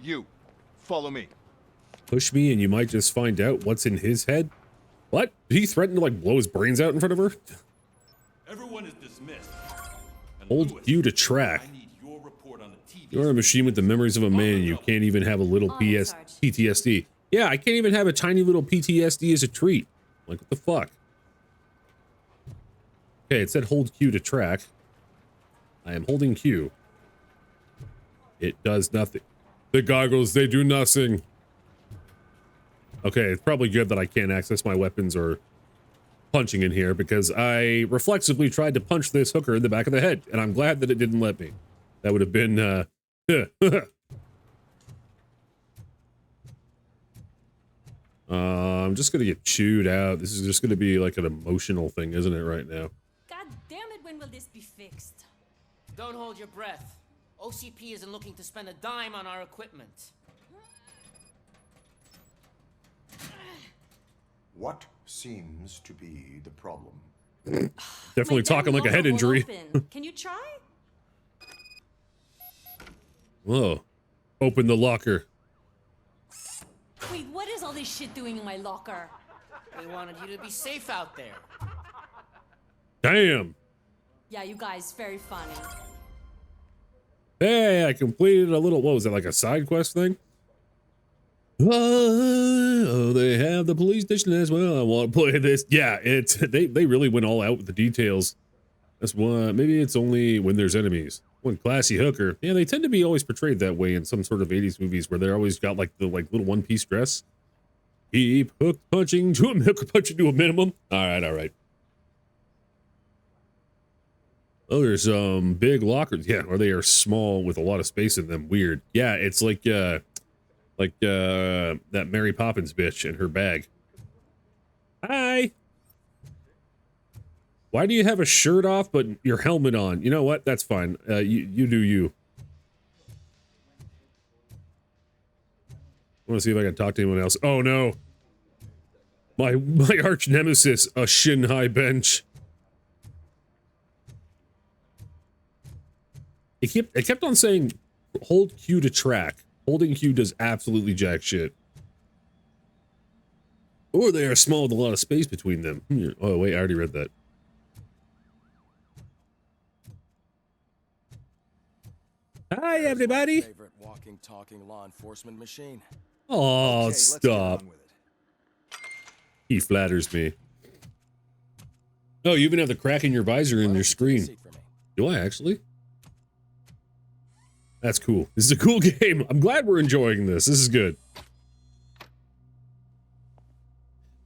S16: You, follow me.
S1: Push me and you might just find out what's in his head? What? Did he threaten to like blow his brains out in front of her?
S3: Everyone is dismissed.
S1: Hold Q to track. You're a machine with the memories of a man and you can't even have a little PTSD. Yeah, I can't even have a tiny little PTSD as a treat. Like, what the fuck? Okay, it said hold Q to track. I am holding Q. It does nothing. The goggles, they do nothing. Okay, it's probably good that I can't access my weapons or punching in here because I reflexively tried to punch this hooker in the back of the head, and I'm glad that it didn't let me. That would have been, I'm just gonna get chewed out. This is just gonna be like an emotional thing, isn't it, right now?
S19: God damn it, when will this be fixed?
S8: Don't hold your breath. OCP isn't looking to spend a dime on our equipment.
S12: What seems to be the problem?
S1: Definitely talking like a head injury.
S19: Can you try?
S1: Whoa. Open the locker.
S19: Wait, what is all this shit doing in my locker?
S8: We wanted you to be safe out there.
S1: Damn.
S19: Yeah, you guys, very funny.
S1: Hey, I completed a little, what was that, like a side quest thing? Oh, they have the police station as well. I want to play this. Yeah, they really went all out with the details. That's why maybe it's only when there's enemies. One classy hooker. Yeah, they tend to be always portrayed that way in some sort of 80s movies where they're always got like the little one-piece dress. Keep hook punching to a minimum. All right. Oh, there's big lockers. Yeah, or they are small with a lot of space in them. Weird. Yeah, it's like that Mary Poppins bitch and her bag. Hi. Why do you have a shirt off but your helmet on? You know what? That's fine. You do you. I want to see if I can talk to anyone else. Oh no. My arch nemesis, a shin high bench. It kept on saying hold Q to track. Holding Q does absolutely jack shit. Or they are small with a lot of space between them. Oh, wait, I already read that. Hi, everybody.
S7: Favorite walking, talking law enforcement machine.
S1: Oh, stop. He flatters me. Oh, you even have the crack in your visor in your screen. Do I actually? That's cool. This is a cool game. I'm glad we're enjoying this. This is good.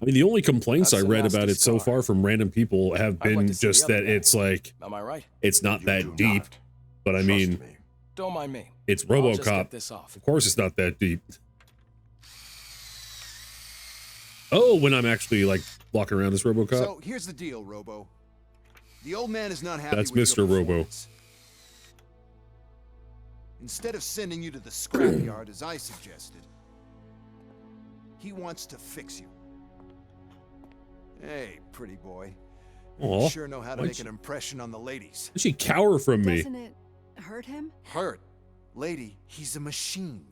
S1: I mean, the only complaints I read about it so far from random people have been just that it's like,
S7: am I right?
S1: It's not that deep. But I mean,
S7: don't mind me.
S1: It's RoboCop. Of course it's not that deep. Oh, when I'm actually like walking around this RoboCop.
S16: So here's the deal, Robo. The old man is not happy
S1: That's
S16: with
S1: Mr.
S16: your
S1: Robo.
S16: Instead of sending you to the scrapyard as I suggested, he wants to fix you. Hey, pretty boy.
S1: Aw,
S16: You sure know how to make an impression on the ladies.
S1: Does she cower from me?
S15: Doesn't it hurt him?
S16: Hurt? Lady, he's a machine.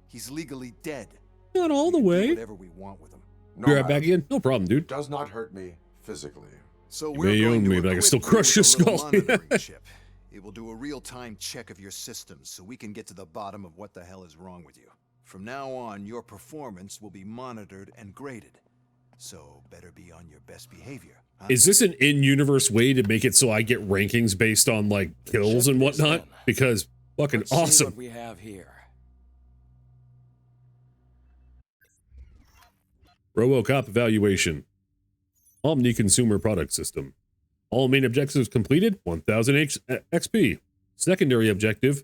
S16: He's legally dead.
S1: Not all the way.
S16: Whatever we want with him.
S1: You're right back again? No problem, dude.
S12: Does not hurt me physically.
S16: So
S1: You
S16: we're
S1: may
S16: going
S1: own
S16: to
S1: me, but I can
S16: equip
S1: still
S16: you
S1: crush your
S16: with a little
S1: skull.
S16: monitoring chip. It will do a real-time check of your systems so we can get to the bottom of what the hell is wrong with you. From now on, your performance will be monitored and graded. So better be on your best behavior. Huh?
S1: Is this an in-universe way to make it so I get rankings based on like kills and whatnot? Because fucking
S7: Let's see what
S1: awesome.
S7: we have here.
S1: RoboCop evaluation. Omni consumer product system. All main objectives completed. 1000 XP. Secondary objective.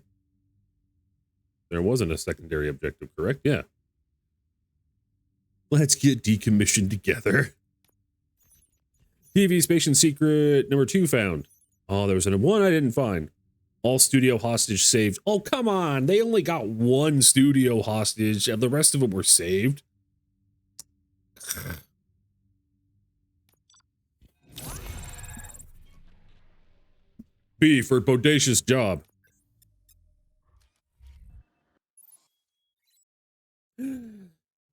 S1: There wasn't a secondary objective, correct? Yeah. Let's get decommissioned together. TV station secret number 2 found. Oh, there was one I didn't find. All studio hostage saved. Oh, come on. They only got one studio hostage, and the rest of them were saved. B for bodacious job.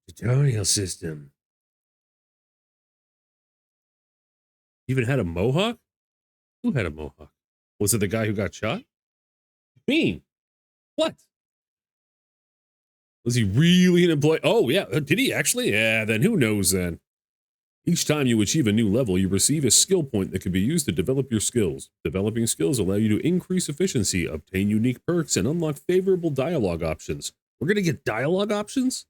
S1: Tutorial system. Even had a mohawk? Who had a mohawk? Was it the guy who got shot? Me. What? Was he really an employee? Oh, yeah. Did he actually? Yeah, then who knows then? Each time you achieve a new level, you receive a skill point that can be used to develop your skills. Developing skills allow you to increase efficiency, obtain unique perks, and unlock favorable dialogue options. We're going to get dialogue options?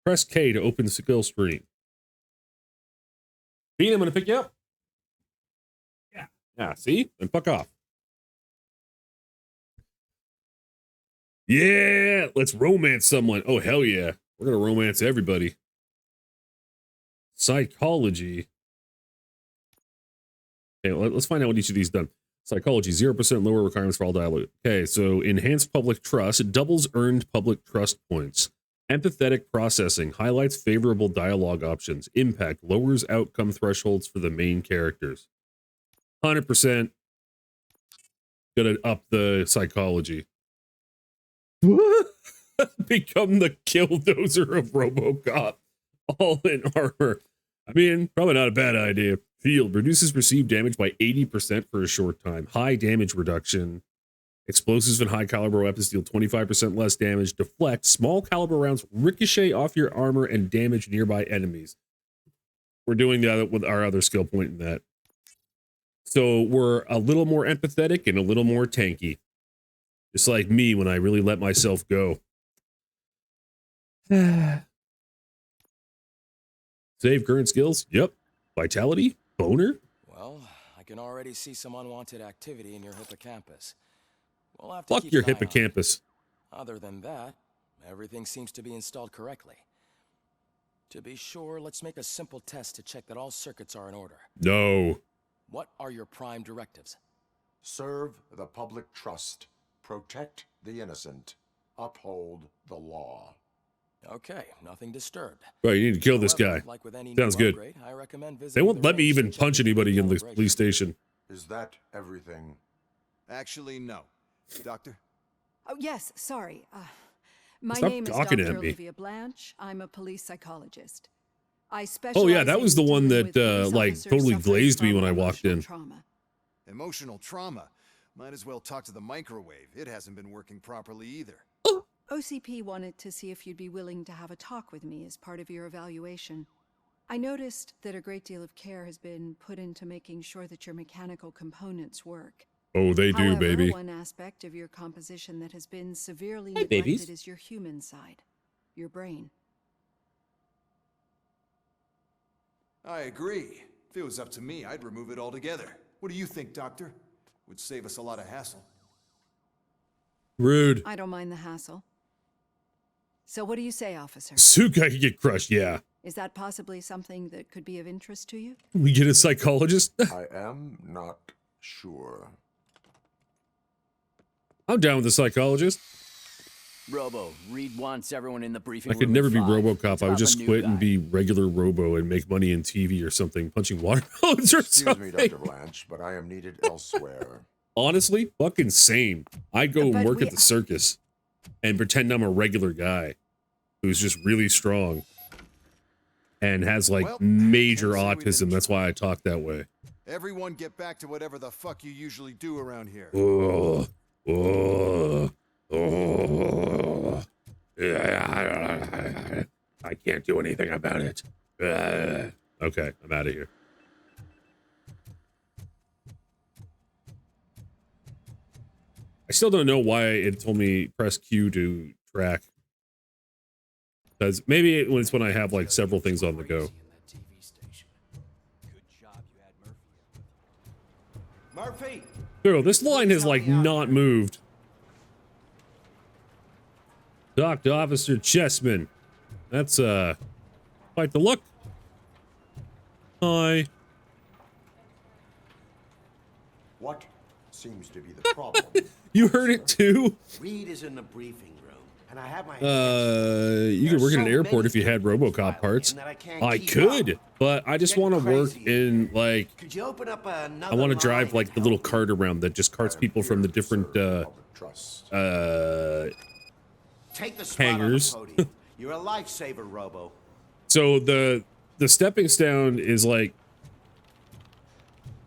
S1: Press K to open the skill screen. Bean, I'm going to pick you up. Yeah. Yeah, see? And fuck off. Yeah, let's romance someone. Oh, hell yeah. We're going to romance everybody. Psychology. Okay, let's find out what each of these done. Psychology, 0% lower requirements for all dialogue. Okay, so enhanced public trust, doubles earned public trust points. Empathetic processing, highlights favorable dialogue options. Impact, lowers outcome thresholds for the main characters. 100% gonna up the psychology. Become the killdozer of RoboCop. All in armor. I mean, probably not a bad idea. Field reduces perceived damage by 80% for a short time. High damage reduction. Explosives and high caliber weapons deal 25% less damage. Deflect. Small caliber rounds ricochet off your armor and damage nearby enemies. We're doing the other with our other skill point in that. So we're a little more empathetic and a little more tanky. Just like me when I really let myself go. Save current skills? Yep. Vitality? Boner?
S7: Well, I can already see some unwanted activity in your hippocampus. We'll have to
S1: Fuck
S7: keep
S1: your
S7: an eye on it.
S1: hippocampus.
S7: Other than that, everything seems to be installed correctly. To be sure, let's make a simple test to check that all circuits are in order.
S1: No.
S7: What are your prime directives?
S12: Serve the public trust. Protect the innocent. Uphold the law.
S7: Okay, nothing disturbed.
S1: Right, you need to kill this guy.
S7: Like with any
S1: Sounds
S7: new
S1: good.
S7: upgrade, I recommend
S1: They
S7: visiting
S1: won't
S7: the
S1: let me
S7: range to
S1: even
S7: check
S1: punch
S7: your
S1: anybody in the
S7: calibration.
S1: police station.
S12: Is that everything?
S16: Actually, no. Doctor?
S9: Oh, yes, sorry. My
S1: Stop
S9: name is
S1: gawking
S9: Dr.
S1: at me.
S9: Olivia Blanche. I'm a police psychologist.
S1: Oh yeah, that was the one that like totally glazed me when I walked in.
S16: Emotional trauma? Might as well talk to the microwave. It hasn't been working properly either.
S20: OCP wanted to see if you'd be willing to have a talk with me as part of your evaluation. I noticed that a great deal of care has been put into making sure that your mechanical components work.
S1: Oh, they do,
S20: However,
S1: baby.
S20: one aspect of your composition that has been severely neglected is your human side, your brain.
S16: I agree. If it was up to me, I'd remove it altogether. What do you think, Doctor? Would save us a lot of hassle.
S1: Rude.
S20: I don't mind the hassle. So what do you say, officer?
S1: Sukai could get crushed, yeah.
S20: Is that possibly something that could be of interest to you?
S1: We get a psychologist?
S12: I am not sure.
S1: I'm down with the psychologist.
S21: Robo, Reed wants everyone in the briefing
S1: I could
S21: room
S1: never
S21: at
S1: be
S21: 5.
S1: RoboCop.
S21: It's
S1: I would
S21: about
S1: just
S21: the new
S1: quit and
S21: guy.
S1: be regular Robo and make money in TV or something, punching watermelons or
S12: Excuse
S1: something.
S12: me, Dr. Blanche, but I am needed elsewhere.
S1: Honestly, fucking same. I go and work at the circus and pretend I'm a regular guy who's just really strong and has like major autism. That's why I talk that way.
S16: Everyone get back to whatever the fuck you usually do around here.
S1: Oh, I can't do anything about it. Okay, I'm out of here. I still don't know why it told me press Q to track. Because maybe it's when I have like several things on the go.
S5: Murphy!
S1: Girl, this line has like not moved. Talk to Officer Chessman. That's quite the look. Hi.
S12: What seems to be the problem?
S1: You heard it too?
S5: Reed is in the briefing room, and I have my
S1: You could work in an airport if you had RoboCop parts. I could, but I just want to work in like.
S5: Could you open up another
S1: I want to drive like the little cart around that just carts people from the different
S5: Take the spot
S1: hangars.
S5: on the podium. You're a lifesaver, Robo.
S1: So the stepping stone is like,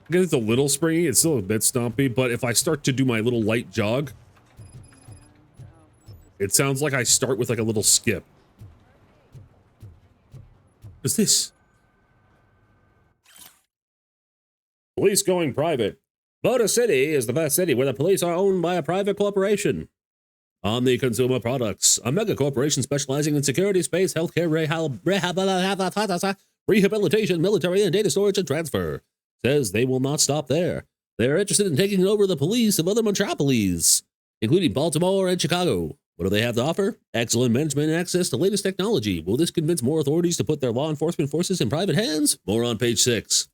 S1: I guess it's a little springy. It's still a bit stompy, but if I start to do my little light jog, it sounds like I start with like a little skip. What's this? Police going private. Motor City is the first city where the police are owned by a private corporation. Omni Consumer Products, a mega corporation specializing in security, space, healthcare, rehabilitation, military, and data storage and transfer, says they will not stop there. They are interested in taking over the police of other metropolises, including Baltimore and Chicago. What do they have to offer? Excellent management and access to latest technology. Will this convince more authorities to put their law enforcement forces in private hands? More on page 6.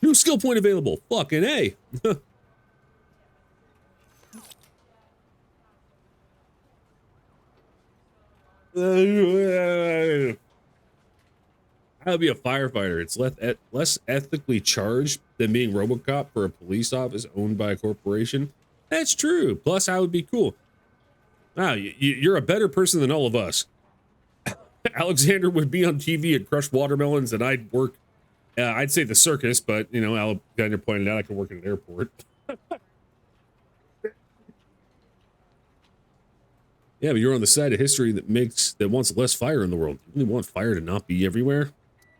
S1: New skill point available. Fucking A. I would be a firefighter. It's less ethically charged than being RoboCop for a police office owned by a corporation. That's true. Plus, I would be cool. Wow, you're a better person than all of us. Alexander would be on TV and crush watermelons, and I'd work. I'd say the circus, but you know, Alexander pointed out I could work in an airport. Yeah, but you're on the side of history that wants less fire in the world. You really want fire to not be everywhere?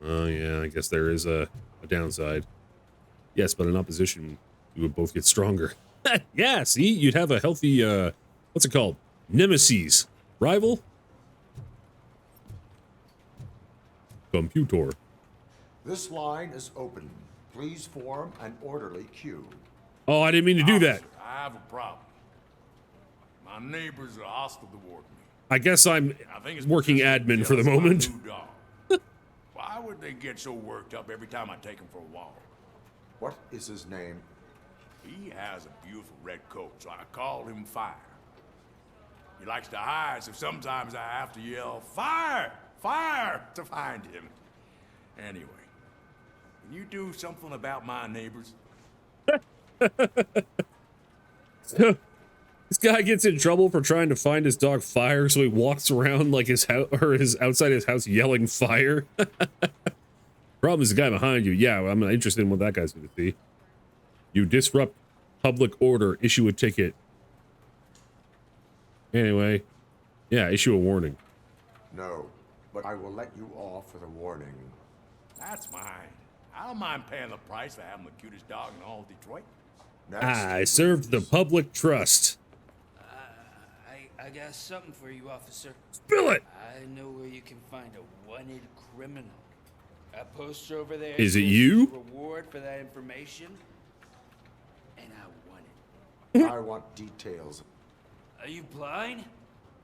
S1: Oh yeah, I guess there is a downside. Yes, but in opposition, you would both get stronger. Yeah, see, you'd have a healthy what's it called? Nemesis. Rival? Computer.
S12: This line is open. Please form an orderly queue.
S1: Oh, I didn't mean to do that.
S3: I have a problem. My neighbors are hostile toward me.
S1: I guess I'm
S3: it's
S1: working admin for the moment.
S3: Why would they get so worked up every time I take him for a walk?
S12: What is his name?
S3: He has a beautiful red coat, so I call him Fire. He likes to hide, so sometimes I have to yell, "Fire! Fire!" to find him. Anyway, can you do something about my neighbors?
S1: This guy gets in trouble for trying to find his dog Fire, so he walks around like his house or his outside his house yelling Fire. Problem is the guy behind you. Yeah, I'm not interested in what that guy's going to see. You disrupt public order. Issue a ticket. Anyway, yeah, issue a warning.
S12: No, but I will let you off with a warning.
S3: That's mine. I don't mind paying the price for having the cutest dog in all of Detroit.
S1: I served the public trust.
S6: I got something for you, officer.
S1: Spill it!
S6: I know where you can find a wanted criminal. A poster over there.
S1: Is it you?
S6: Reward for that information. And I want it.
S12: I want details.
S6: Are you blind?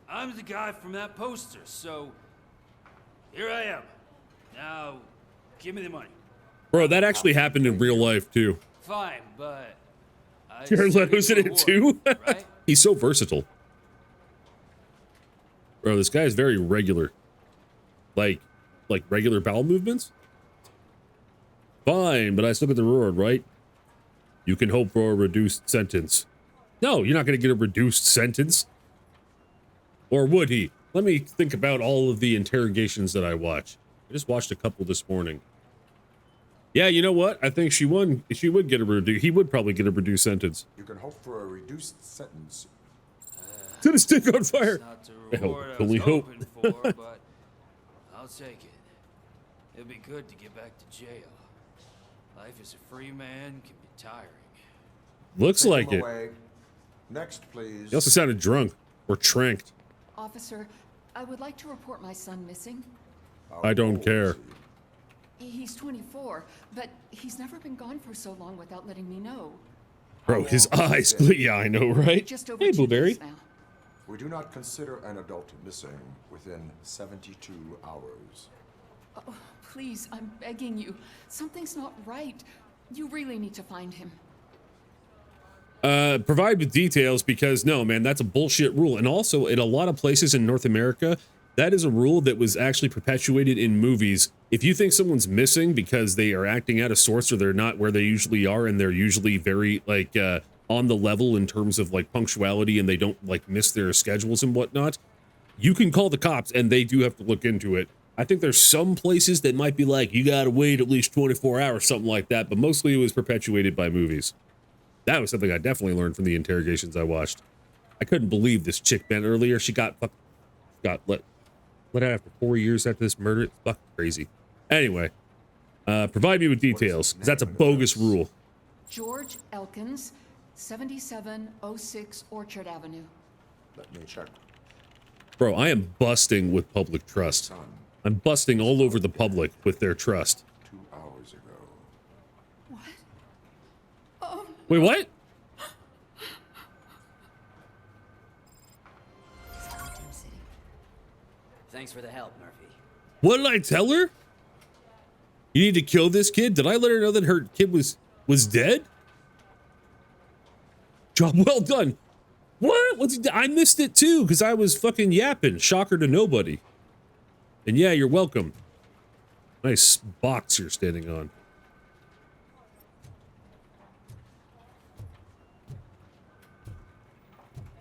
S6: I'm the guy from that poster, so here I am. Now, give me the money.
S1: Bro, that actually happened in real life too.
S6: Fine, but
S1: Jared Leto's in it too?
S6: Right?
S1: He's so versatile. Bro, this guy is very regular. Like regular bowel movements? Fine, but I still get the reward, right? You can hope for a reduced sentence. No, you're not going to get a reduced sentence. Or would he? Let me think about all of the interrogations that I watch. I just watched a couple this morning. Yeah, you know what? I think she would get a reduced. He would probably get a reduced sentence.
S12: You can hope for a reduced sentence.
S1: Set a stick on fire.
S6: Not the reward I was
S1: only hope.
S6: hoping for, but I'll take it. It'd be good to get back to jail. Life as a free man can be tiring.
S1: Looks
S12: Take
S1: like
S12: him
S1: it.
S12: away. Next, please.
S1: He also sounded drunk or tranked.
S22: Officer, I would like to report my son missing.
S1: I don't care.
S22: He's 24, but he's never been gone for so long without letting me know.
S1: Bro, his eyes. Yeah, I know, right?
S22: Just over
S1: Hey,
S22: 2
S1: Blueberry.
S22: days now.
S12: We do not consider an adult missing within 72 hours.
S22: Oh, please, I'm begging you. Something's not right. You really need to find him.
S1: Provide with details because no, man, that's a bullshit rule. And also in a lot of places in North America, that is a rule that was actually perpetuated in movies. If you think someone's missing because they are acting out of sorts or they're not where they usually are and they're usually very like on the level in terms of like punctuality and they don't like miss their schedules and whatnot, you can call the cops and they do have to look into it. I think there's some places that might be like, you gotta wait at least 24 hours, something like that, but mostly it was perpetuated by movies. That was something I definitely learned from the interrogations I watched. I couldn't believe this chick Ben earlier. She got let out after 4 years after this murder. It's fucking crazy. Anyway, provide me with details, because that's a bogus rule.
S22: George Elkins, 7706 Orchard Avenue.
S12: Let me check.
S1: Bro, I am busting with public trust. I'm busting all over the public with their trust.
S12: 2 hours ago.
S1: Wait, what?
S21: Thanks for the help, Murphy.
S1: What did I tell her? You need to kill this kid? Did I let her know that her kid was dead? Job well done. What? I missed it too because I was fucking yapping. Shocker to nobody. And yeah, you're welcome. Nice box you're standing on.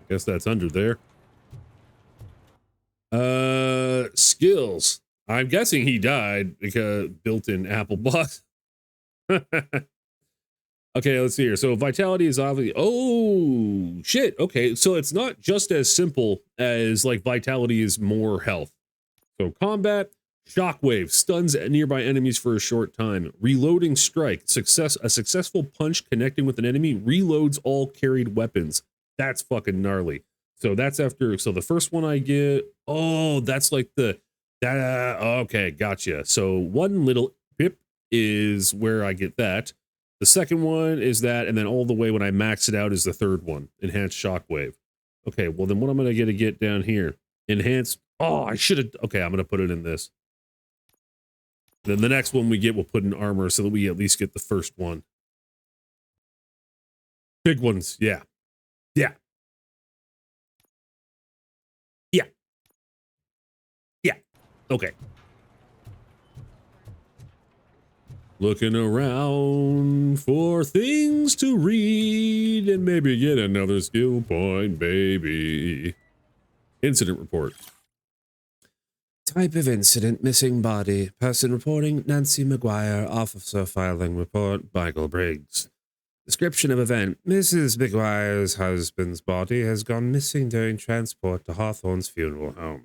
S1: Guess that's under there. Skills. I'm guessing he died because built-in Apple box. Okay, let's see here. So vitality is obviously, oh shit. Okay, so it's not just as simple as like vitality is more health. So combat, shockwave, stuns nearby enemies for a short time. Reloading strike, a successful punch connecting with an enemy reloads all carried weapons. That's fucking gnarly. So that's after, so the first one I get, oh, that's like okay, gotcha. So one little pip is where I get that. The second one is that, and then all the way when I max it out is the third one, enhanced shockwave. Okay, well then what I'm going to get down here? Enhanced, oh, I should have, okay, I'm going to put it in this. Then the next one we get, we'll put in armor so that we at least get the first one. Big ones, yeah. Yeah. Yeah. Yeah. Okay. Looking around for things to read and maybe get another skill point, baby. Incident report. Type of incident, missing body. Person reporting, Nancy McGuire. Officer filing report, Michael Briggs. Description of event. Mrs. McGuire's husband's body has gone missing during transport to Hawthorne's funeral home.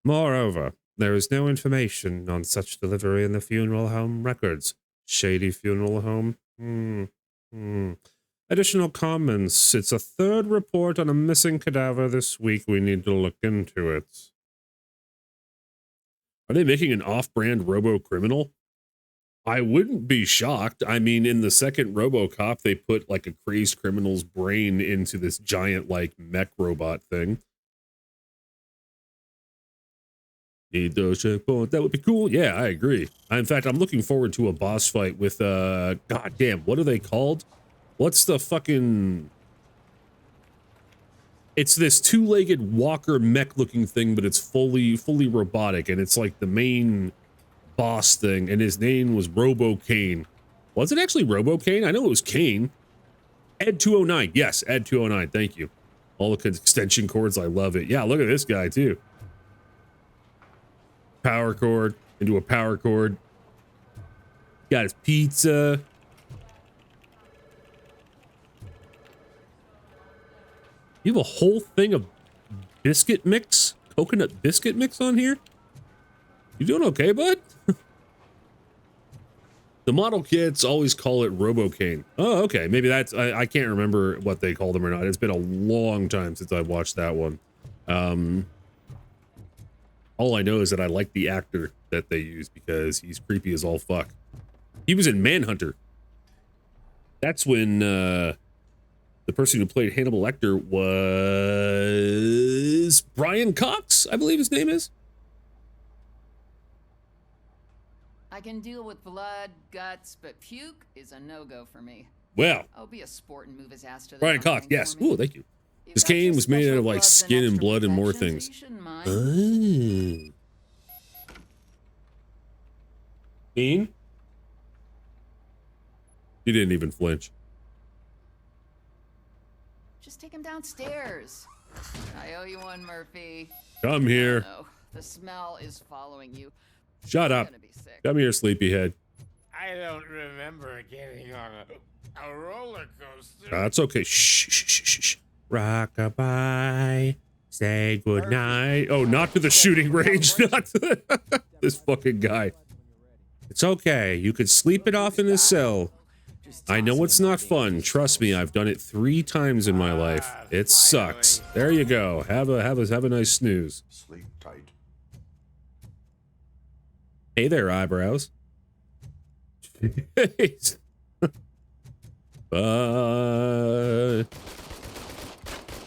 S1: Moreover, there is no information on such delivery in the funeral home records. Shady funeral home? Additional comments. It's a third report on a missing cadaver this week. We need to look into it. Are they making an off-brand robo-criminal? I wouldn't be shocked. I mean, in the second RoboCop, they put like a crazed criminal's brain into this giant like mech robot thing. Need those checkpoints. That would be cool. Yeah, I agree. In fact, I'm looking forward to a boss fight with god damn, what are they called? What's the fucking... It's this two-legged walker mech looking thing, but it's fully robotic, and it's like the main boss thing, and his name was Robo Kane. Was it actually Robo Kane? I know it was Kane. Ed 209. Yes, Ed 209. Thank you. All the extension cords. I love it. Yeah, look at this guy too. Power cord into a power cord. Got his pizza. You have a whole thing of biscuit mix, coconut biscuit mix on here? You doing okay, bud? The model kits always call it RoboCane. Oh, okay. Maybe that's, I can't remember what they called them or not. It's been a long time since I've watched that one. All I know is that I like the actor that they use because he's creepy as all fuck. He was in Manhunter. That's when, the person who played Hannibal Lecter was Brian Cox, I believe his name is.
S22: I can deal with blood, guts, but puke is a no-go for me.
S1: Well,
S22: I'll be a sport and move his ass to the
S1: Brian Cox, yes. Oh, thank you. His cane was made out of like skin and blood and more things. Oh. Bean? He didn't even flinch.
S22: Just take him downstairs. I owe you one, Murphy.
S1: Come here.
S22: Oh, no. The smell is following you.
S1: Shut up. Come here, sleepyhead.
S11: I don't remember getting on a roller coaster.
S1: That's okay. Shh, shh, shh, shh. Rockabye. Say goodnight. Oh, not to the shooting range. Not to this fucking guy. It's okay. You could sleep it off in the cell. I know it's not fun. Trust me, I've done it 3 times in my life. It sucks. There you go. Have a nice snooze.
S12: Sleep tight.
S1: Hey there, eyebrows.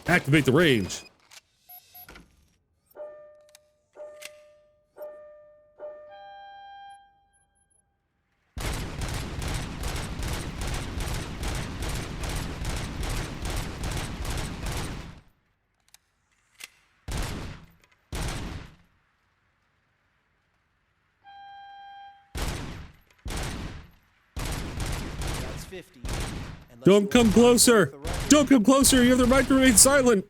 S1: Activate the range. Don't come closer! Don't come closer! You have the right to remain silent!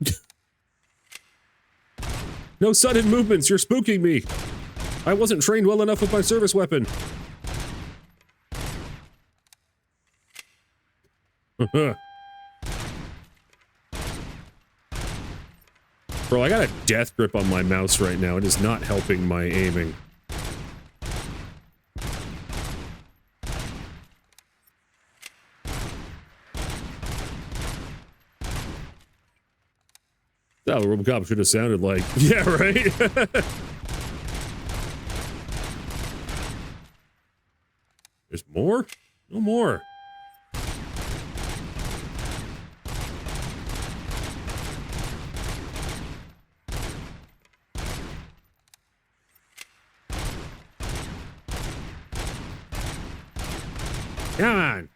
S1: No sudden movements, you're spooking me! I wasn't trained well enough with my service weapon! Bro, I got a death grip on my mouse right now. It is not helping my aiming. Oh, RoboCop should have sounded like, yeah, right? There's more? No more. Come on.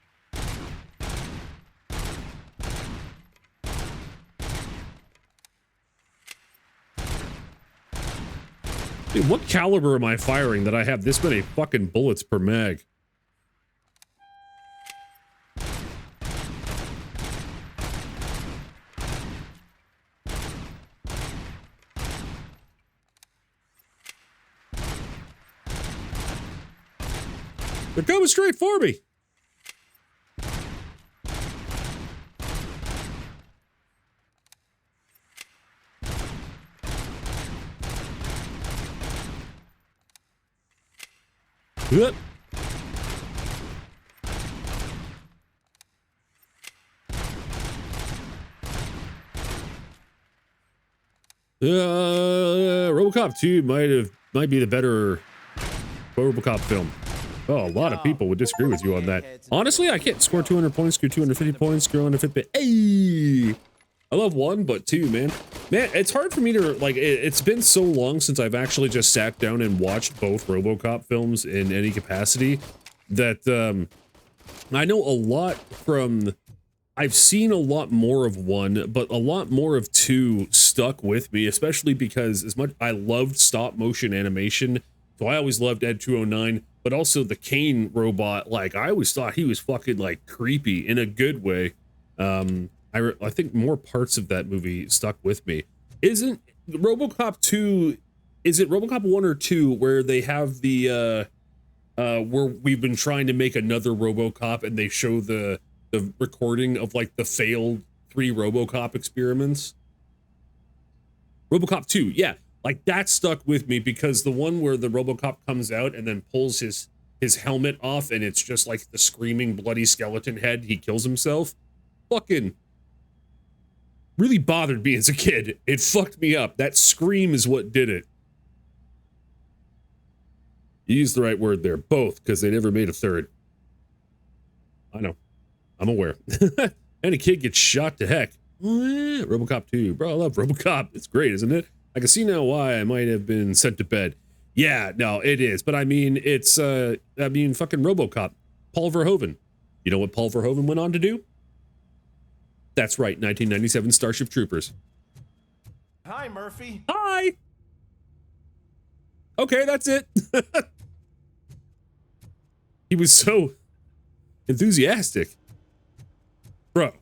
S1: Dude, what caliber am I firing that I have this many fucking bullets per mag? They're coming straight for me. Yep. RoboCop 2 might be the better RoboCop film. Oh, a lot of people would disagree with you on that. Honestly, I can't score 200 points, score 250 points, score 150. Hey! I love 1, but 2, man. Man, it's hard for me to, like, it's been so long since I've actually just sat down and watched both RoboCop films in any capacity that, I know a lot from... I've seen a lot more of 1, but a lot more of 2 stuck with me, especially because as much I loved stop motion animation, so I always loved Ed 209, but also the Kane robot, like, I always thought he was fucking, like, creepy in a good way. I think more parts of that movie stuck with me. Isn't RoboCop 2, is it RoboCop 1 or 2 where they have the, where we've been trying to make another RoboCop and they show the recording of like the failed 3 RoboCop experiments? RoboCop 2, yeah, like that stuck with me because the one where the RoboCop comes out and then pulls his helmet off and it's just like the screaming bloody skeleton head, he kills himself. Fucking really bothered me as a kid. It fucked me up. That scream is what did it. You used the right word there, both, because they never made a third. I know. I'm aware. And a kid gets shot to heck. RoboCop 2. Bro, I love RoboCop. It's great, isn't it? I can see now why I might have been sent to bed. Yeah, no, it is. But I mean, it's, fucking RoboCop. Paul Verhoeven. You know what Paul Verhoeven went on to do? That's right, 1997 Starship Troopers.
S3: Hi, Murphy.
S1: Hi! Okay, that's it. He was so enthusiastic. Bro.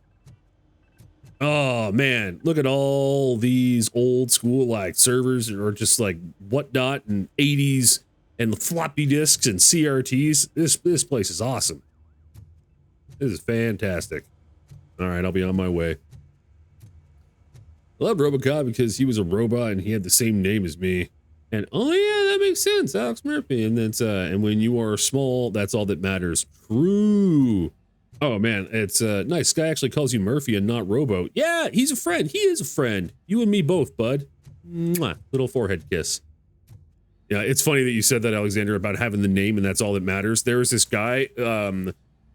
S1: Oh, man. Look at all these old school, like, servers or just, like, whatnot and 80s and floppy disks and CRTs. This place is awesome. This is fantastic. All right, I'll be on my way. I loved RoboCop because he was a robot and he had the same name as me. And oh yeah, that makes sense, Alex Murphy. And that's and when you are small, that's all that matters. True. Oh man, it's nice. Sky actually calls you Murphy and not Robo. Yeah, he's a friend. He is a friend. You and me both, bud. Mwah. Little forehead kiss. Yeah, it's funny that you said that, Alexander, about having the name and that's all that matters. There was this guy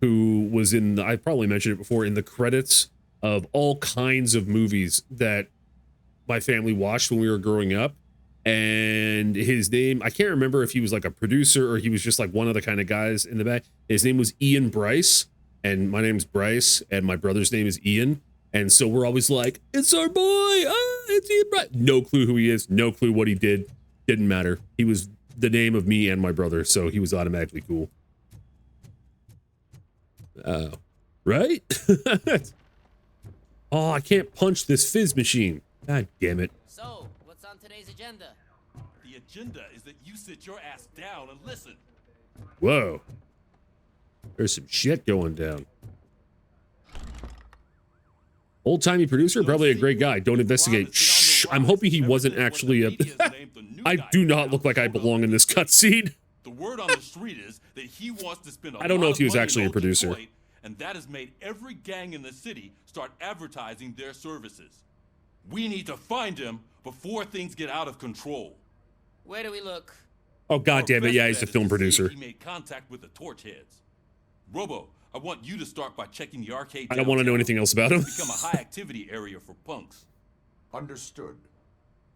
S1: who was in, I probably mentioned it before, in the credits of all kinds of movies that my family watched when we were growing up. And his name, I can't remember if he was like a producer or he was just like one of the kind of guys in the back. His name was Ian Bryce, and my name's Bryce, and my brother's name is Ian. And so we're always like, it's our boy, it's Ian Bryce. No clue who he is, no clue what he did. Didn't matter. He was the name of me and my brother, so he was automatically cool. Right? Oh, I can't punch this fizz machine. God damn it.
S8: So, what's on today's agenda?
S13: The agenda is that you sit your ass down and listen.
S1: Whoa. There's some shit going down. Old-timey producer, probably a great guy. Don't investigate. Shh. I'm hoping he wasn't actually a... I do not look like I belong in this cutscene.
S13: The word on the street is that he wants to spend a
S1: I don't know if he was actually a producer.
S13: And that has made every gang in the city start advertising their services. We need to find him before things get out of control.
S8: Where do we look?
S1: Oh, god damn it. Yeah, he's the film producer.
S13: He made contact with the torch heads. Robo, I want you to start by checking the arcade.
S1: I don't want to know anything else about him.
S13: Become a high activity area for punks.
S12: Understood.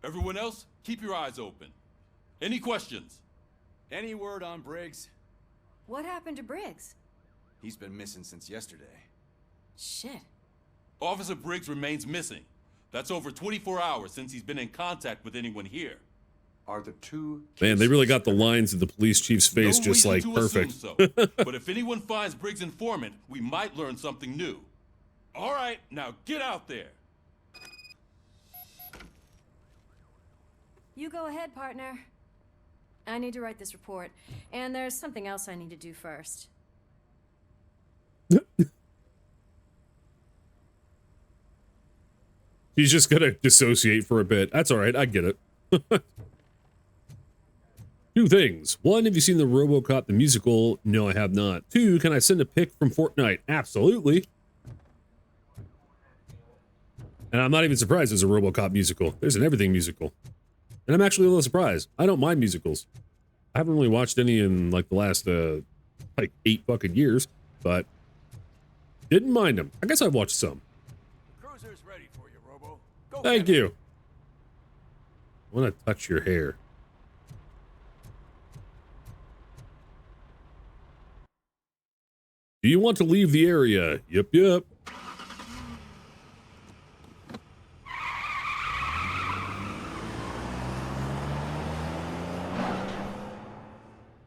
S13: Everyone else, keep your eyes open. Any questions?
S14: Any word on Briggs?
S10: What happened to Briggs?
S14: He's been missing since yesterday.
S10: Shit.
S13: Officer Briggs remains missing. That's over 24 hours since he's been in contact with anyone here.
S12: Are the two...
S1: Man, they really got the lines of the police chief's face
S13: No
S1: just like
S13: reason to
S1: perfect.
S13: assume so. But if anyone finds Briggs' informant, we might learn something new. All right, now get out there.
S10: You go ahead, partner. I need to write this report, and there's something else I need to do first.
S1: She's just gonna dissociate for a bit. That's all right. I get it. Two things. One, have you seen the RoboCop the musical? No, I have not. Two, can I send a pic from Fortnite? Absolutely. And I'm not even surprised there's a RoboCop musical. There's an everything musical. And I'm actually a little surprised. I don't mind musicals. I haven't really watched any in like the last like 8 fucking years, but didn't mind them. I guess I've watched some.
S3: Cruiser's ready for you, Robo. Go
S1: Thank you. I want to touch your hair. Do you want to leave the area? Yep, yep.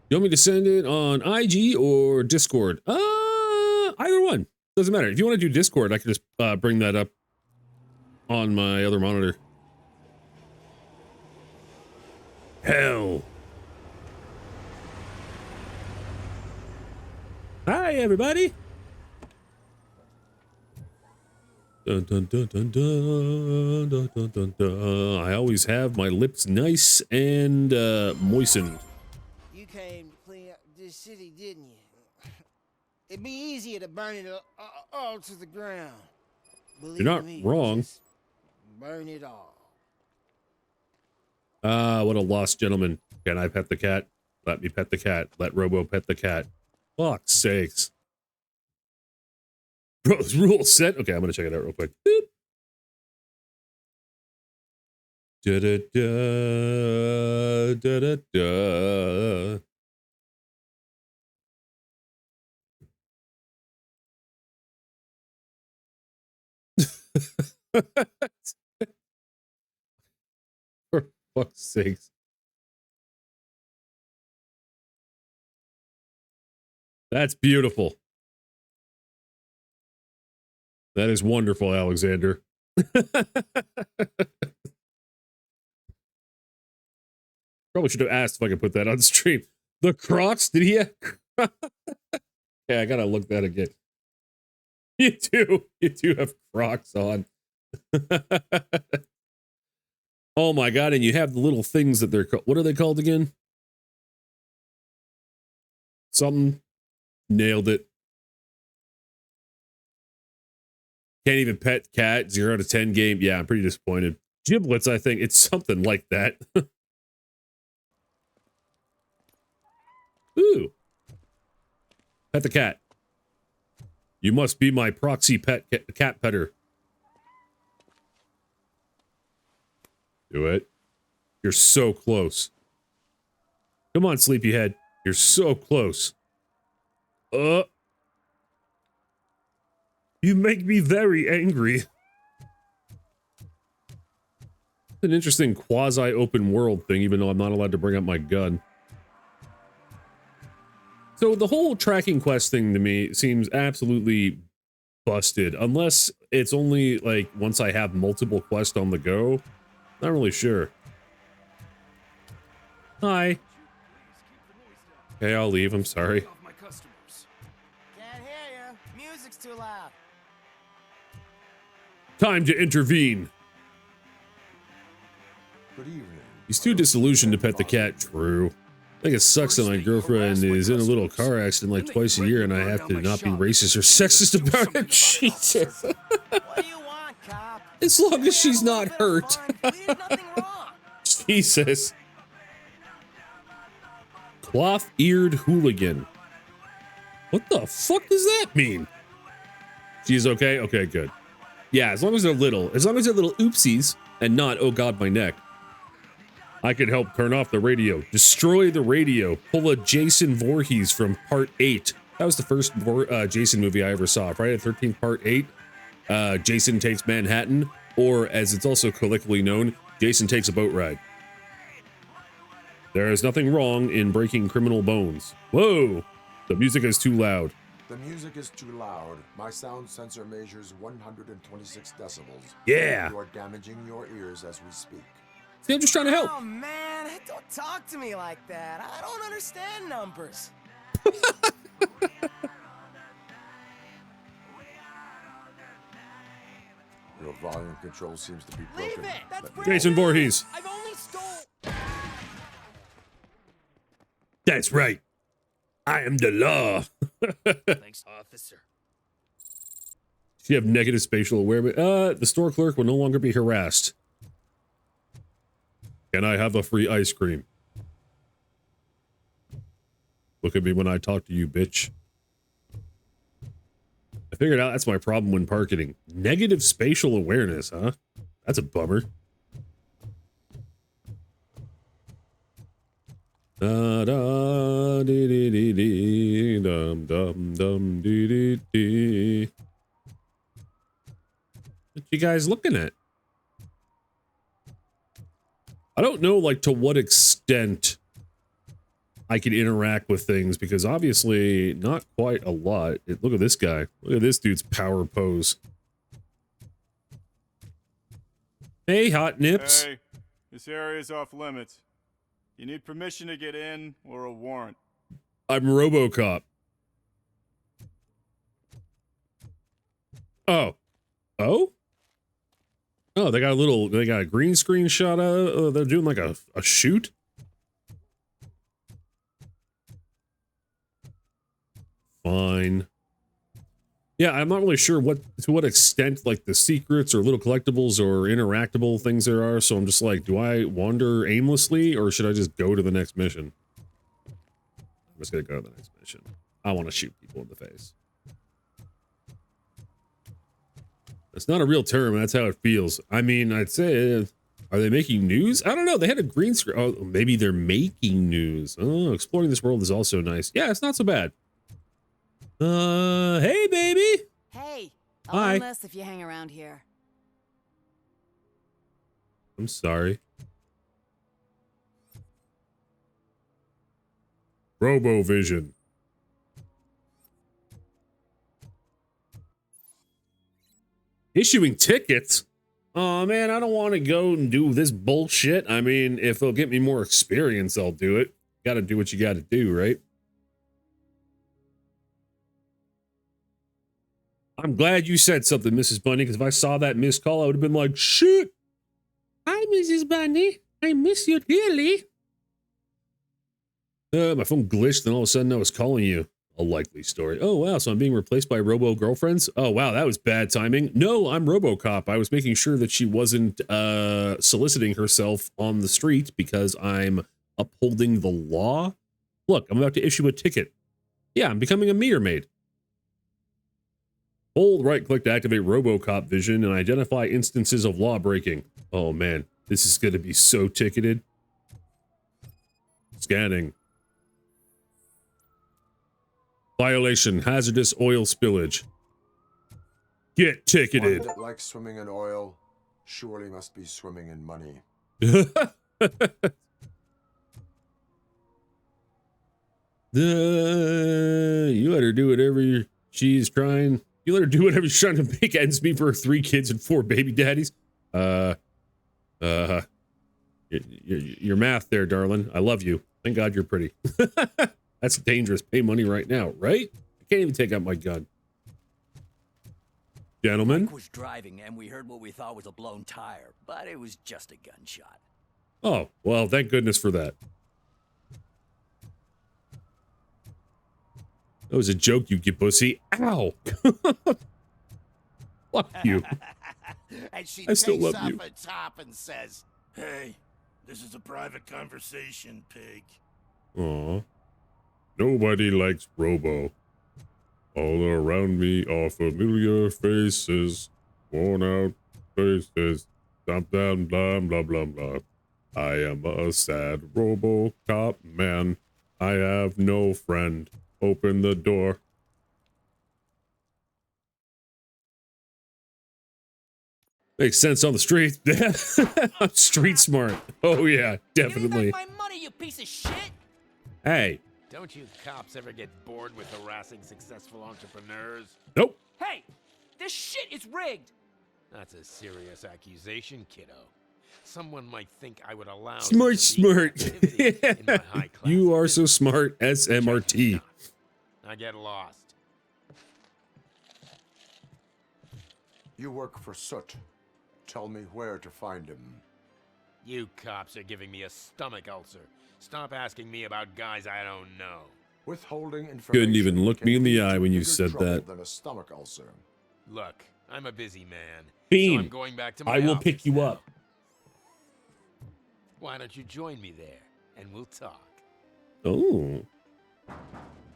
S1: You want me to send it on IG or Discord? Either one. Doesn't matter. If you want to do Discord, I can just bring that up on my other monitor. Hell. Hi, everybody. Dun, dun, dun, dun, dun, dun, dun, dun, dun. I always have my lips nice and moistened.
S2: You came to clean up this city, didn't you? It'd be easier to burn it all to the ground. Believe
S1: You're not
S2: me,
S1: wrong.
S2: just burn it all.
S1: What a lost gentleman. Can I pet the cat? Let me pet the cat. Let Robo pet the cat. Fuck's sakes. Bro, this rule set. Okay, I'm gonna check it out real quick. Boop. Da da da da da da. For fuck's sakes. That's beautiful. That is wonderful, Alexander. Probably should have asked if I could put that on stream. The Crocs? Did he have? Yeah, I gotta look that again. You do. You do have Crocs on. Oh my god, and you have the little things that they're called. What are they called again? Something. Nailed it. Can't even pet cat. 0 to 10 game. Yeah, I'm pretty disappointed. Giblets, I think it's something like that. Ooh. Pet the cat. You must be my proxy pet cat petter. Do it. You're so close. Come on, sleepyhead. You're so close. You make me very angry. An interesting quasi-open world thing, even though I'm not allowed to bring up my gun. So the whole tracking quest thing to me seems absolutely busted, unless it's only like once I have multiple quests on the go. Not really sure. Hi. Okay, I'll leave. I'm sorry.
S2: Can't hear you. Music's too loud.
S1: Time to intervene.
S12: Good evening.
S1: He's too disillusioned to pet the cat. True. I think it sucks that my girlfriend is in a little car accident like twice a year and I have to not be racist or sexist about it. Jesus. As long as she's not hurt. Jesus. Cloth-eared hooligan. What the fuck does that mean? She's okay? Okay, good. Yeah, as long as they're little. As long as they're little oopsies and not, oh god, my neck. I could help turn off the radio. Destroy the radio. Pull a Jason Voorhees from Part 8. That was the first Jason movie I ever saw. Friday the 13th Part 8. Jason Takes Manhattan. Or, as it's also colloquially known, Jason Takes a Boat Ride. There is nothing wrong in breaking criminal bones. Whoa! The music is too loud.
S12: The music is too loud. My sound sensor measures 126 decibels.
S1: Yeah!
S12: You are damaging your ears as we speak.
S1: See, I'm just trying to help.
S4: Oh, man, don't talk to me like that. I don't understand numbers.
S12: Your volume control seems to be broken.
S4: Leave it! That's
S1: Jason Voorhees.
S4: I've only stole.
S1: That's right. I am the law.
S4: Thanks, officer.
S1: You have negative spatial awareness. The store clerk will no longer be harassed. Can I have a free ice cream? Look at me when I talk to you, bitch. I figured out that's my problem when parking. Negative spatial awareness, huh? That's a bummer. Da da dee dee dee dee dum dum dum dee dee dee. What you guys looking at? I don't know, like, to what extent I can interact with things, because obviously not quite a lot. Look at this guy. Look at this dude's power pose. Hey, hot nips.
S18: Hey, this area's off limits. You need permission to get in or a warrant.
S1: I'm RoboCop. Oh. Oh? Oh, they got a green screen shot of, they're doing like a shoot? Fine. Yeah, I'm not really sure to what extent, like, the secrets or little collectibles or interactable things there are, so I'm just like, do I wander aimlessly, or should I just go to the next mission? I'm just gonna go to the next mission. I want to shoot people in the face. It's not a real term, that's how it feels. I mean, I'd say, are they making news? I don't know, they had a green screen. Oh, maybe they're making news. Oh, exploring this world is also nice. Yeah, it's not so bad. Hey, baby.
S9: Hey,
S1: Hi.
S9: I'll less if you hang around here.
S1: I'm sorry. RoboVision. Issuing tickets? Oh man, I don't want to go and do this bullshit. I mean, if it'll get me more experience, I'll do it. Gotta do what you gotta do, right? I'm glad you said something, Mrs. Bunny, because if I saw that missed call, I would have been like, shit. Hi, Mrs. Bunny. I miss you dearly. My phone glitched, and all of a sudden I was calling you. A likely story. Oh, wow, so I'm being replaced by robo-girlfriends? Oh, wow, that was bad timing. No, I'm RoboCop. I was making sure that she wasn't soliciting herself on the street because I'm upholding the law. Look, I'm about to issue a ticket. Yeah, I'm becoming a meter maid. Hold right-click to activate RoboCop vision and identify instances of law breaking. Oh, man, this is going to be so ticketed. Scanning. Violation, hazardous oil spillage. Get ticketed.
S12: One that likes swimming in oil surely must be swimming in money.
S1: You let her do whatever she's trying. You let her do whatever she's trying to make ends meet for her 3 kids and 4 baby daddies. Your math there, darling. I love you. Thank God you're pretty. That's dangerous. Pay money right now, right? I can't even take out my gun. Gentlemen.
S21: Mike was driving and we heard what we thought was a blown tire, but it was just a gunshot.
S1: Oh, well, thank goodness for that. That was a joke, you get pussy. Ow! Fuck you.
S5: And she
S1: I still
S5: takes
S1: love
S5: off
S1: you.
S5: her top and says, "Hey, this is a private conversation, pig."
S1: Aw. Nobody likes Robo. All around me are familiar faces, worn out faces, blah blah blah blah blah blah. I am a sad RoboCop man. I have no friend. Open the door. Makes sense on the street. I'm street smart. Oh yeah, definitely.
S8: My money, you piece of shit!
S1: Hey.
S11: Don't you cops ever get bored with harassing successful entrepreneurs?
S1: Nope.
S8: Hey, this shit is rigged!
S11: That's a serious accusation, kiddo. someone might think I would allow
S1: Smart, smart.
S11: in my high class.
S1: You are so smart, SMRT.
S11: I get lost.
S12: You work for Soot. Tell me where to find him.
S11: You cops are giving me a stomach ulcer. Stop asking me about guys I don't know.
S12: Withholding information.
S1: Couldn't even look me in the eye when you
S12: bigger
S1: said
S12: trouble
S1: that.
S12: Than a stomach ulcer.
S11: Look, I'm a busy man.
S1: Beam,
S11: so I'm going back to my
S1: I will
S11: office
S1: pick you
S11: now.
S1: up.
S11: Why don't you join me there, and we'll talk.
S1: Oh.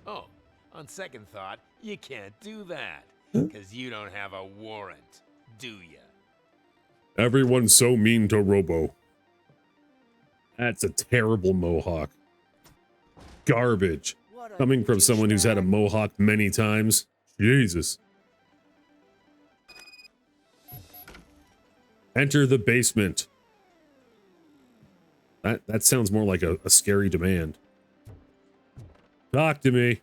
S11: Oh, on second thought, you can't do that. Because you don't have a warrant, do ya?
S1: Everyone's so mean to Robo. That's a terrible mohawk. Garbage. Coming from someone who's had a mohawk many times. Jesus. Enter the basement. That sounds more like a scary demand. Talk to me.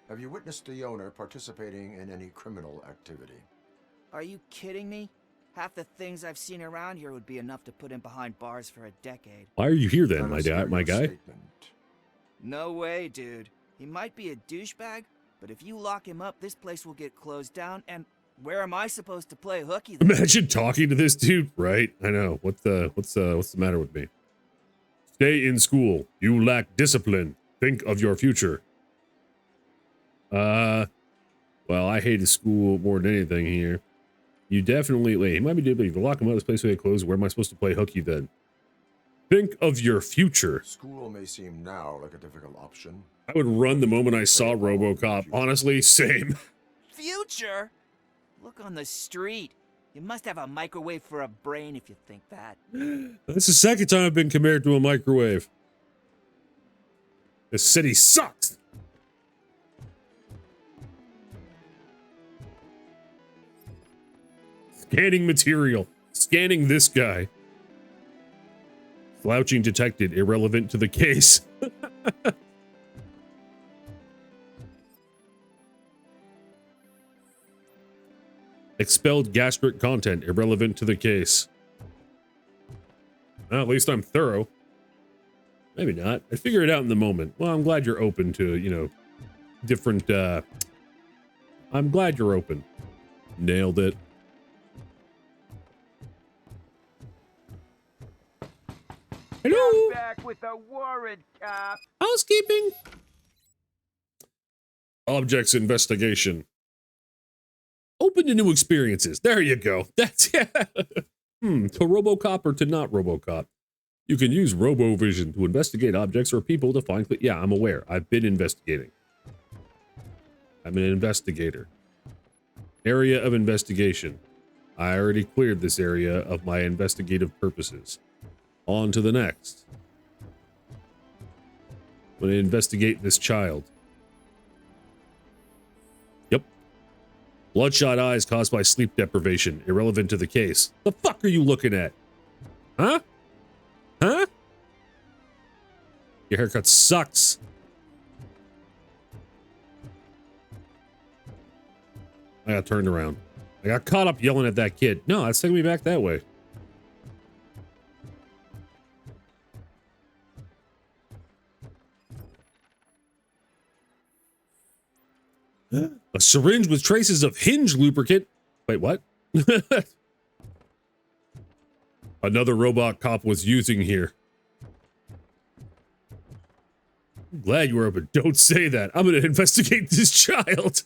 S12: Have you witnessed the owner participating in any criminal activity?
S2: Are you kidding me? Half the things I've seen around here would be enough to put him behind bars for a decade.
S1: Why are you here then, my guy?
S2: No way, dude. He might be a douchebag, but if you lock him up, this place will get closed down, and where am I supposed to play hooky then?
S1: Imagine talking to this dude, right? I know. What's the matter with me? Stay in school. You lack discipline. Think of your future. Well, I hated school more than anything here. You definitely, wait, he might be doing, but if you lock him out of this place where they close, where am I supposed to play hooky then? Think of your future.
S12: School may seem now like a difficult option.
S1: I would run the moment I saw RoboCop. Honestly, same.
S2: Future? Look on the street. You must have a microwave for a brain if you think that.
S1: That's the second time I've been compared to a microwave. This city sucks. Scanning material. Scanning this guy. Slouching detected. Irrelevant to the case. Expelled gastric content. Irrelevant to the case. Well, at least I'm thorough. Maybe not. I figure it out in the moment. Well, I'm glad you're open to, you know, different, I'm glad you're open. Nailed it. Hello?
S2: Come back with a warrant, cop.
S1: Housekeeping. Objects investigation. Open to new experiences. There you go. That's to RoboCop or to not RoboCop. You can use RoboVision to investigate objects or people to find. Yeah, I'm aware. I've been investigating. I'm an investigator. Area of investigation. I already cleared this area of my investigative purposes. On to the next. I'm going to investigate this child. Yep. Bloodshot eyes caused by sleep deprivation. Irrelevant to the case. The fuck are you looking at? Huh? Huh? Your haircut sucks. I got turned around. I got caught up yelling at that kid. No, that's taking me back that way. A syringe with traces of hinge lubricant. Wait, what? Another robot cop was using here. I'm glad you were open. Don't say that. I'm going to investigate this child.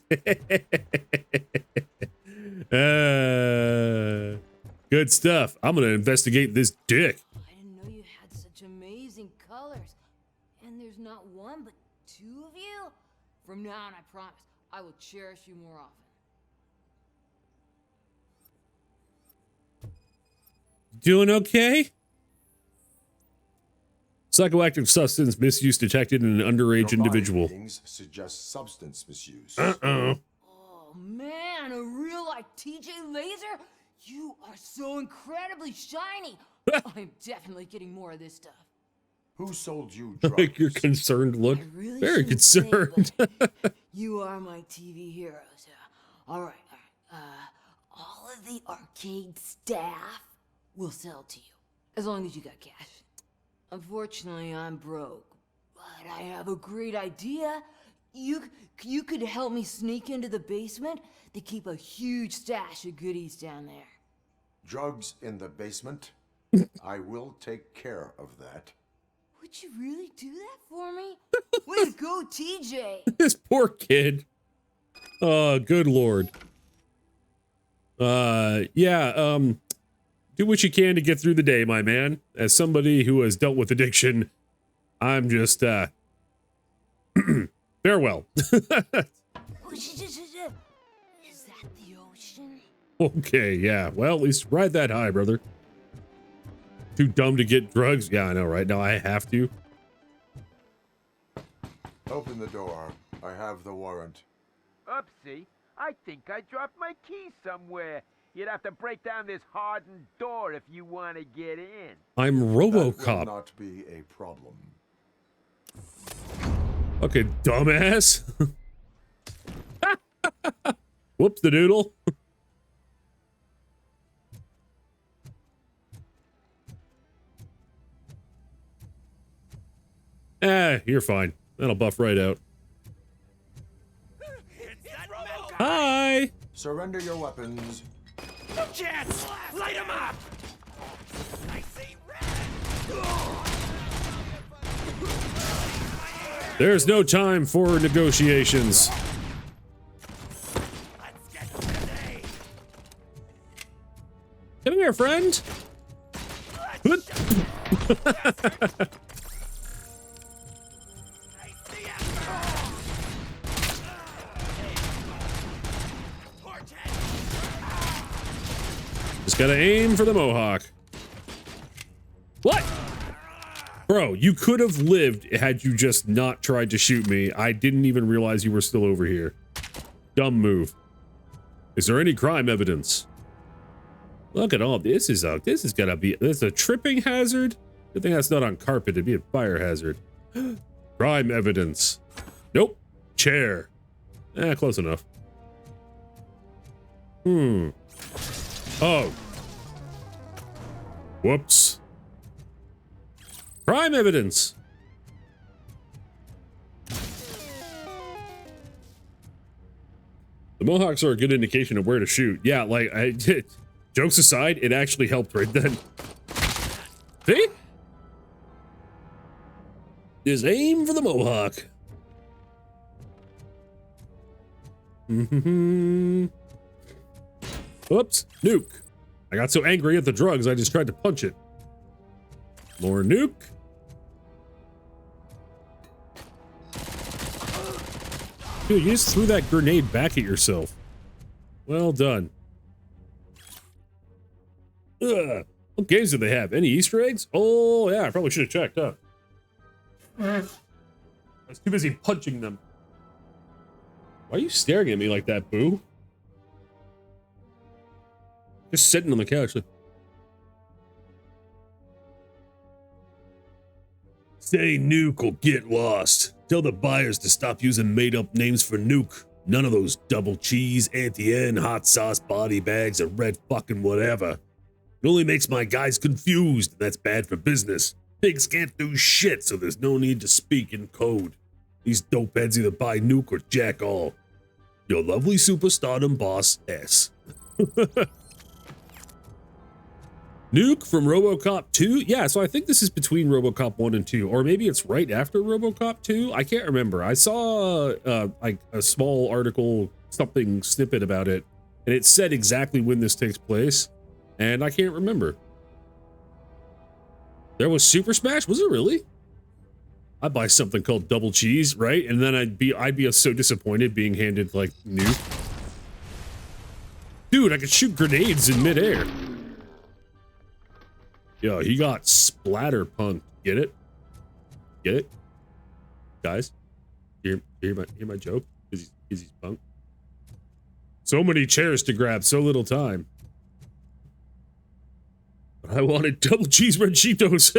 S1: Good stuff. I'm going to investigate this dick.
S8: I didn't know you had such amazing colors. And there's not one, but two of you? From now on, I promise, I will cherish you more often.
S1: Doing okay? Psychoactive substance misuse detected in an underage individual.
S12: Suggest substance misuse.
S1: Uh-oh.
S8: Oh man, a real like TJ Laser? You are so incredibly shiny. I'm definitely getting more of this stuff.
S12: Who sold you
S1: I
S12: drugs?
S1: like your concerned look.
S8: Really
S1: Very concerned.
S8: Say, you are my TV heroes. All right. All of the arcade staff we'll sell to you. As long as you got cash. Unfortunately, I'm broke. But I have a great idea. You could help me sneak into the basement. They keep a huge stash of goodies down there.
S12: Drugs in the basement? I will take care of that.
S8: Would you really do that for me? Way to go, TJ!
S1: This poor kid. Oh, good lord. Yeah, do what you can to get through the day, my man. As somebody who has dealt with addiction, I'm just, farewell.
S8: Is that the ocean?
S1: Okay, yeah. Well, at least ride that high, brother. Too dumb to get drugs? Yeah, I know, right? Now I have to.
S12: Open the door. I have the warrant.
S11: Oopsie. I think I dropped my key somewhere. You'd have to break down this hardened door if you want to get in.
S1: I'm
S12: That will
S1: RoboCop.
S12: not be a problem.
S1: Okay, dumbass. Whoops the doodle. You're fine. That'll buff right out. Hi!
S12: Surrender your weapons.
S11: No chance! Light him up! I see
S1: There's no time for negotiations. Come here, friend. Just gotta aim for the mohawk. What? Bro, you could have lived had you just not tried to shoot me. I didn't even realize you were still over here. Dumb move. Is there any crime evidence? Look at all this is gotta be this is a tripping hazard? Good thing that's not on carpet, it'd be a fire hazard. Crime evidence. Nope. Chair. Close enough. Oh. Whoops. Crime evidence. The Mohawks are a good indication of where to shoot. Yeah, like, jokes aside, it actually helped right then. See? Just aim for the Mohawk. Oops, nuke. I got so angry at the drugs, I just tried to punch it. More nuke. Dude, you just threw that grenade back at yourself. Well done. Ugh. What games do they have? Any Easter eggs? Oh, yeah, I probably should have checked, huh? I was too busy punching them. Why are you staring at me like that, boo? Just sitting on the couch. Say nuke or get lost. Tell the buyers to stop using made-up names for nuke. None of those double cheese, Auntie-Anne, hot sauce, body bags, or red fucking whatever. It only makes my guys confused, and that's bad for business. Pigs can't do shit, so there's no need to speak in code. These dopeheads either buy nuke or jack all. Your lovely superstardom boss, S. Nuke from RoboCop 2? Yeah, so I think this is between RoboCop 1 and 2, or maybe it's right after RoboCop 2. I can't remember. I saw like a small article, something snippet about it, and it said exactly when this takes place, and I can't remember. There was Super Smash? Was it really? I'd buy something called double cheese, right? And then I'd be so disappointed being handed like nuke. Dude, I could shoot grenades in midair. Yo, he got splatter punked. Get it? Get it? Guys, hear my joke? Is he's punked? So many chairs to grab, so little time. But I wanted double cheese red Cheetos.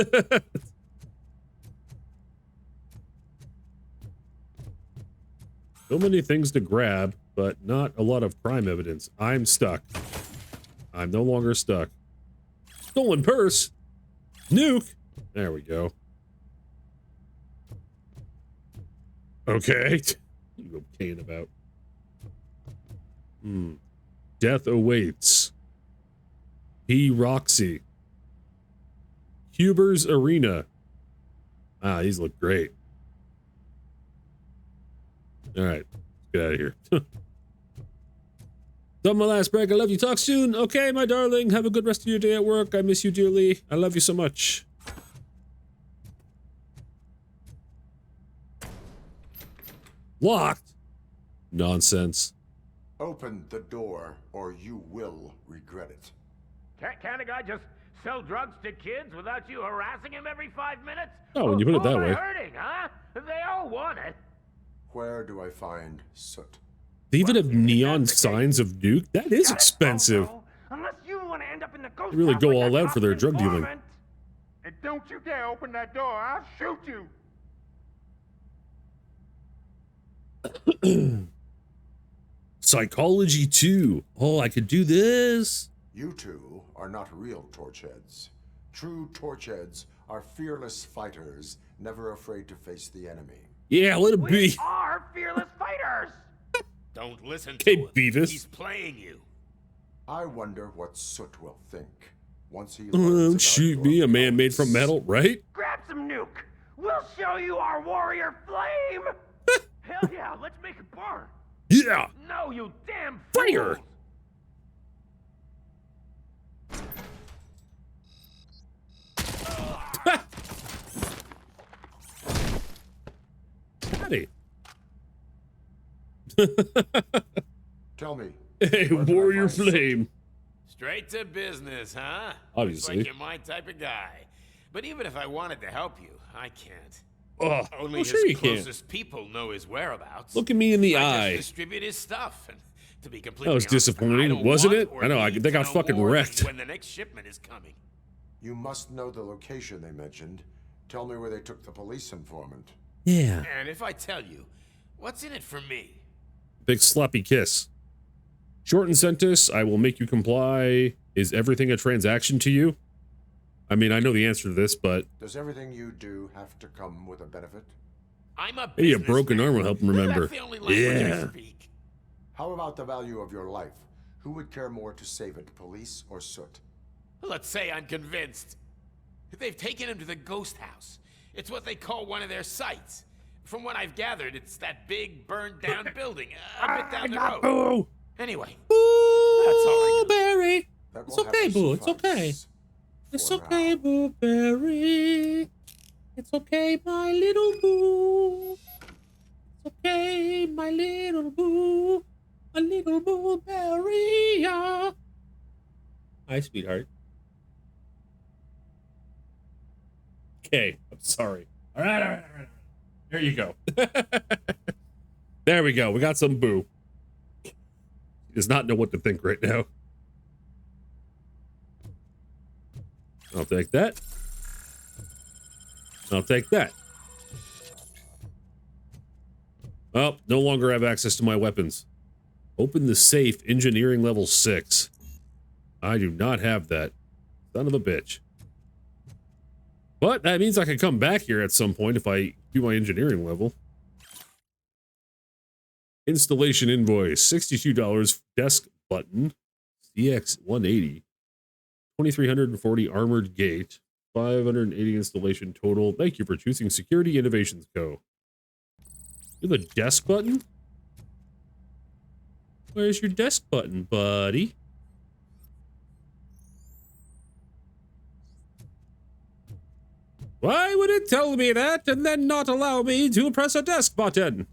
S1: So many things to grab, but not a lot of crime evidence. I'm stuck. I'm no longer stuck. stolen purse. Nuke. There we go. Okay. You okaying about? Death awaits. P. Roxy. Huber's Arena. Ah, these look great. All right, let's get out of here. Done my last break. I love you. Talk soon. Okay, my darling. Have a good rest of your day at work. I miss you dearly. I love you so much. Locked. Nonsense.
S12: Open the door, or you will regret it.
S11: Can't a guy just sell drugs to kids without you harassing him every 5 minutes?
S1: Oh, when you put it that
S11: Who am I
S1: way.
S11: hurting, huh? They all want it.
S12: Where do I find soot?
S1: They even have neon signs of Nuke. That is expensive.
S11: Unless you want to end up in the ghost
S1: They really
S11: house
S1: go
S11: like
S1: all
S11: that
S1: out for their drug dealing.
S11: informant. And don't you dare open that door. I'll shoot you.
S1: Psychology 2. Oh, I could do this.
S12: You two are not real torchheads. True torchheads are fearless fighters, never afraid to face the enemy.
S1: Yeah, let it be.
S11: We are fearless fighters. Don't listen to
S1: Hey,
S11: him.
S1: Beavis.
S11: He's playing you.
S12: I wonder what Soot will think once he learns about
S1: Shoot
S12: your
S1: me, a man made from metal, right?
S11: Grab some Nuke. We'll show you our warrior flame. Hell yeah, let's make it burn.
S1: Yeah.
S11: No, you damn
S1: Fire.
S11: fools.
S1: Howdy.
S12: Tell me.
S1: Hey, warrior flame.
S11: Straight to business, huh?
S1: Obviously.
S11: Looks like you're my type of guy. But even if I wanted to help you, I can't.
S1: Oh,
S11: Only
S1: well,
S11: his
S1: sure you can.
S11: closest people know his whereabouts.
S1: Look at me in the
S11: I
S1: eye.
S11: just distribute his stuff, and to be completely
S1: That was
S11: honest, I
S1: disappointing,
S11: don't
S1: wasn't
S11: want
S1: it?
S11: or
S1: I know,
S11: need
S1: they
S11: to
S1: got
S11: know
S1: fucking
S11: more than
S1: wrecked.
S11: when the next shipment is coming.
S12: You must know the location they mentioned. Tell me where they took the police informant.
S1: Yeah.
S11: And if I tell you, what's in it for me?
S1: Big sloppy kiss. Shorten sentence, I will make you comply. Is everything a transaction to you? I mean, I know the answer to this, but...
S12: Does everything you do have to come with a benefit?
S11: I'm a
S1: Hey, a broken arm will help him remember.
S11: That's the only language I
S1: Yeah.
S11: speak.
S12: How about the value of your life? Who would care more to save it, police or Soot?
S11: Let's say I'm convinced. They've taken him to the ghost house. It's what they call one of their sites. From what I've gathered, it's that big burned down building a bit down the road.
S1: Boo!
S11: Anyway,
S1: Boo, Barry.
S12: That
S1: It's
S12: will have
S1: okay,
S12: to
S1: boo. It's
S12: suffice
S1: okay. It's
S12: for
S1: okay,
S12: now.
S1: boo, Barry. It's okay, my little boo. It's okay, my little boo. A little boo, Barry. Yeah. Hi, sweetheart. Okay, I'm sorry. All right. There you go. There we go. We got some boo. He does not know what to think right now. I'll take that. I'll take that. Oh, no longer have access to my weapons. Open the safe, engineering level 6. I do not have that. Son of a bitch. But that means I can come back here at some point if I do my engineering level. Installation invoice, $62 desk button, CX 180, 2340 armored gate, 580 installation total. Thank you for choosing Security Innovations Co. You have a desk button? Where's your desk button, buddy? Why would it tell me that and then not allow me to press a desk button?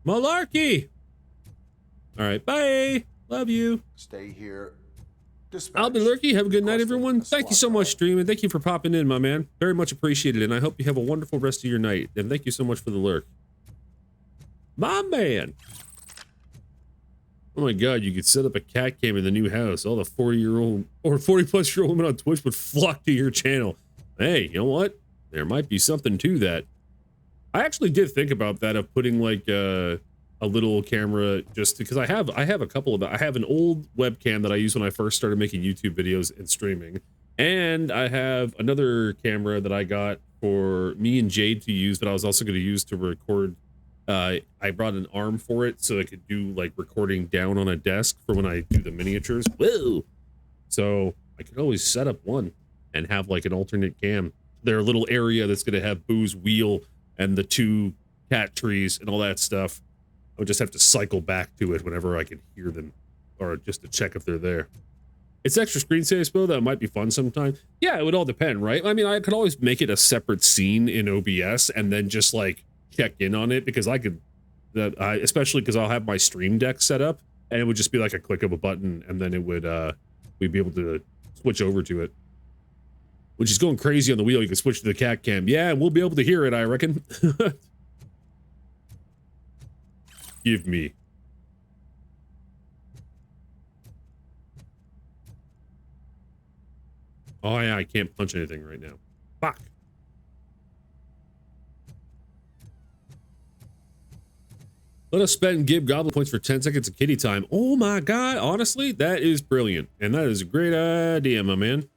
S1: Malarkey! Alright, bye! Love you.
S12: Stay here.
S1: I'll be lurky. Have a good night, everyone. Thank you so much, Stream, and thank you for popping in, my man. Very much appreciated, and I hope you have a wonderful rest of your night. And thank you so much for the lurk. My man! Oh my god, you could set up a cat cam in the new house. All the 40-year-old or 40-plus-year-old women on Twitch would flock to your channel. Hey, you know what? There might be something to that. I actually did think about that, of putting like a a little camera just because I have a couple of I have an old webcam that I used when I first started making YouTube videos and streaming. And I have another camera that I got for me and Jade to use that I was also going to use to record. I brought an arm for it so I could do like recording down on a desk for when I do the miniatures. Whoa! So I could always set up one and have like an alternate cam. Their little area that's going to have Boo's wheel and the 2 cat trees and all that stuff. I would just have to cycle back to it whenever I can hear them, or just to check if they're there. It's extra screen space, though. That might be fun sometime. Yeah, it would all depend, right? I mean, I could always make it a separate scene in OBS and then just like check in on it, because I could, especially because I'll have my stream deck set up and it would just be like a click of a button and then it would, we'd be able to switch over to it. Which is going crazy on the wheel. You can switch to the cat cam. Yeah, we'll be able to hear it, I reckon. Give me. Oh yeah, I can't punch anything right now. Fuck. Let us spend Gib Goblin points for 10 seconds of kitty time. Oh my god, honestly, that is brilliant. And that is a great idea, my man.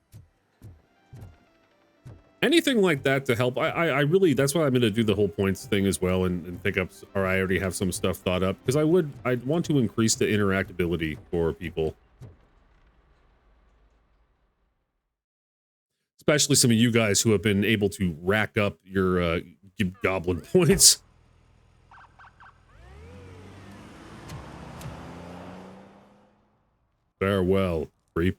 S1: Anything like that to help. I really, that's why I'm going to do the whole points thing as well and pick up, or I already have some stuff thought up, because I'd want to increase the interactability for people. Especially some of you guys who have been able to rack up your goblin points. Farewell, creep.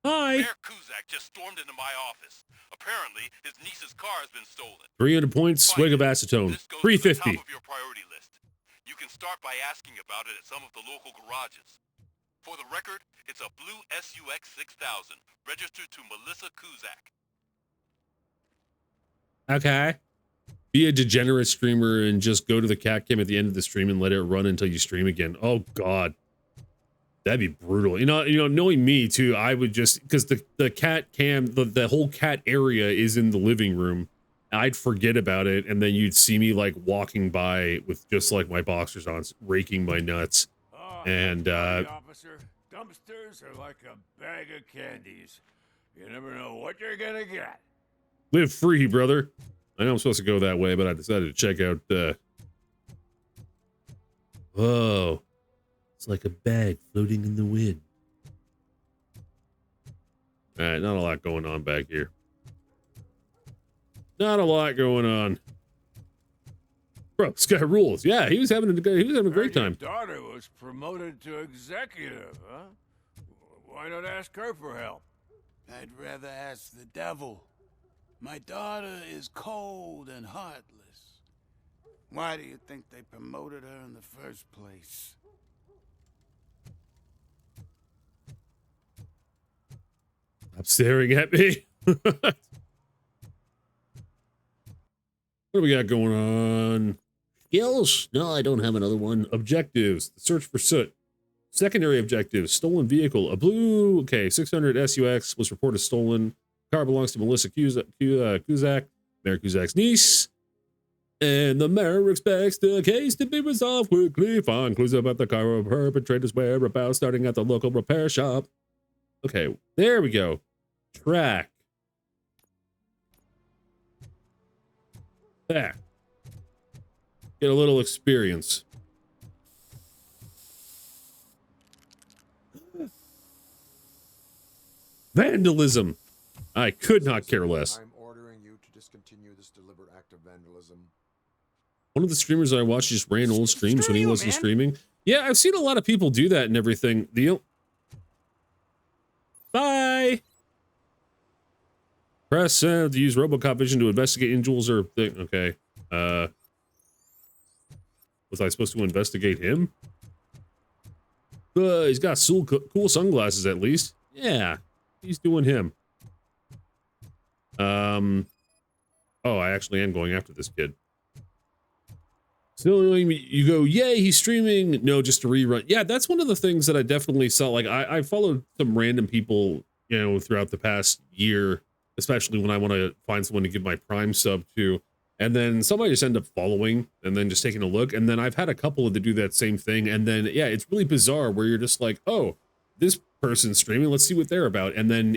S1: Hi.
S13: Mayor Kuzak just stormed into my office. Apparently, his niece's car has been stolen.
S1: 300 points, swig of acetone. 350.
S13: Top of your priority list. You can start by asking about it at some of the local garages. For the record, it's a blue SUX 6000, registered to Melissa Kuzak.
S1: Okay. Be a degenerate streamer and just go to the cat cam at the end of the stream and let it run until you stream again. Oh god. That'd be brutal. You know, knowing me too, I would just, because the cat cam, the whole cat area is in the living room. I'd forget about it, and then you'd see me like walking by with just like my boxers on, raking my nuts. And
S3: officer, dumpsters are like a bag of candies. You never know what you're gonna get.
S1: Live free, brother. I know I'm supposed to go that way, but I decided to check out whoa. It's like a bag floating in the wind. All right, not a lot going on back here. Not a lot going on. Bro, this guy rules. Yeah, he was having a great time.
S3: Your daughter was promoted to executive, huh? Why not ask her for help?
S17: I'd rather ask the devil. My daughter is cold and heartless. Why do you think they promoted her in the first place?
S1: Stop staring at me. What do we got going on? Skills? No, I don't have another one. Objectives. The search for soot. Secondary objectives. Stolen vehicle. A blue, okay, 600 SUX was reported stolen. Car belongs to Melissa Kuzak, Mayor Kuzak's niece. And the mayor expects the case to be resolved quickly. Find clues about the car of perpetrators' whereabouts, starting at the local repair shop. Okay, there we go. Track. There. Get a little experience. Vandalism. I could not care less.
S12: I'm ordering you to discontinue this deliberate act of vandalism.
S1: One of the streamers I watched just ran old streams when he wasn't streaming. Yeah, I've seen a lot of people do that and everything. Bye. Press to use RoboCop vision to investigate individuals or thing. Okay. Was I supposed to investigate him? He's got cool sunglasses at least. Yeah, he's doing him. Oh, I actually am going after this kid. So you go, yay, he's streaming. No, just to rerun. Yeah, that's one of the things that I definitely saw. Like, I followed some random people, you know, throughout the past year, especially when I want to find someone to give my Prime sub to. And then somebody just end up following and then just taking a look. And then I've had a couple of to do that same thing. And then, yeah, it's really bizarre where you're just like, oh, this person's streaming. Let's see what they're about. And then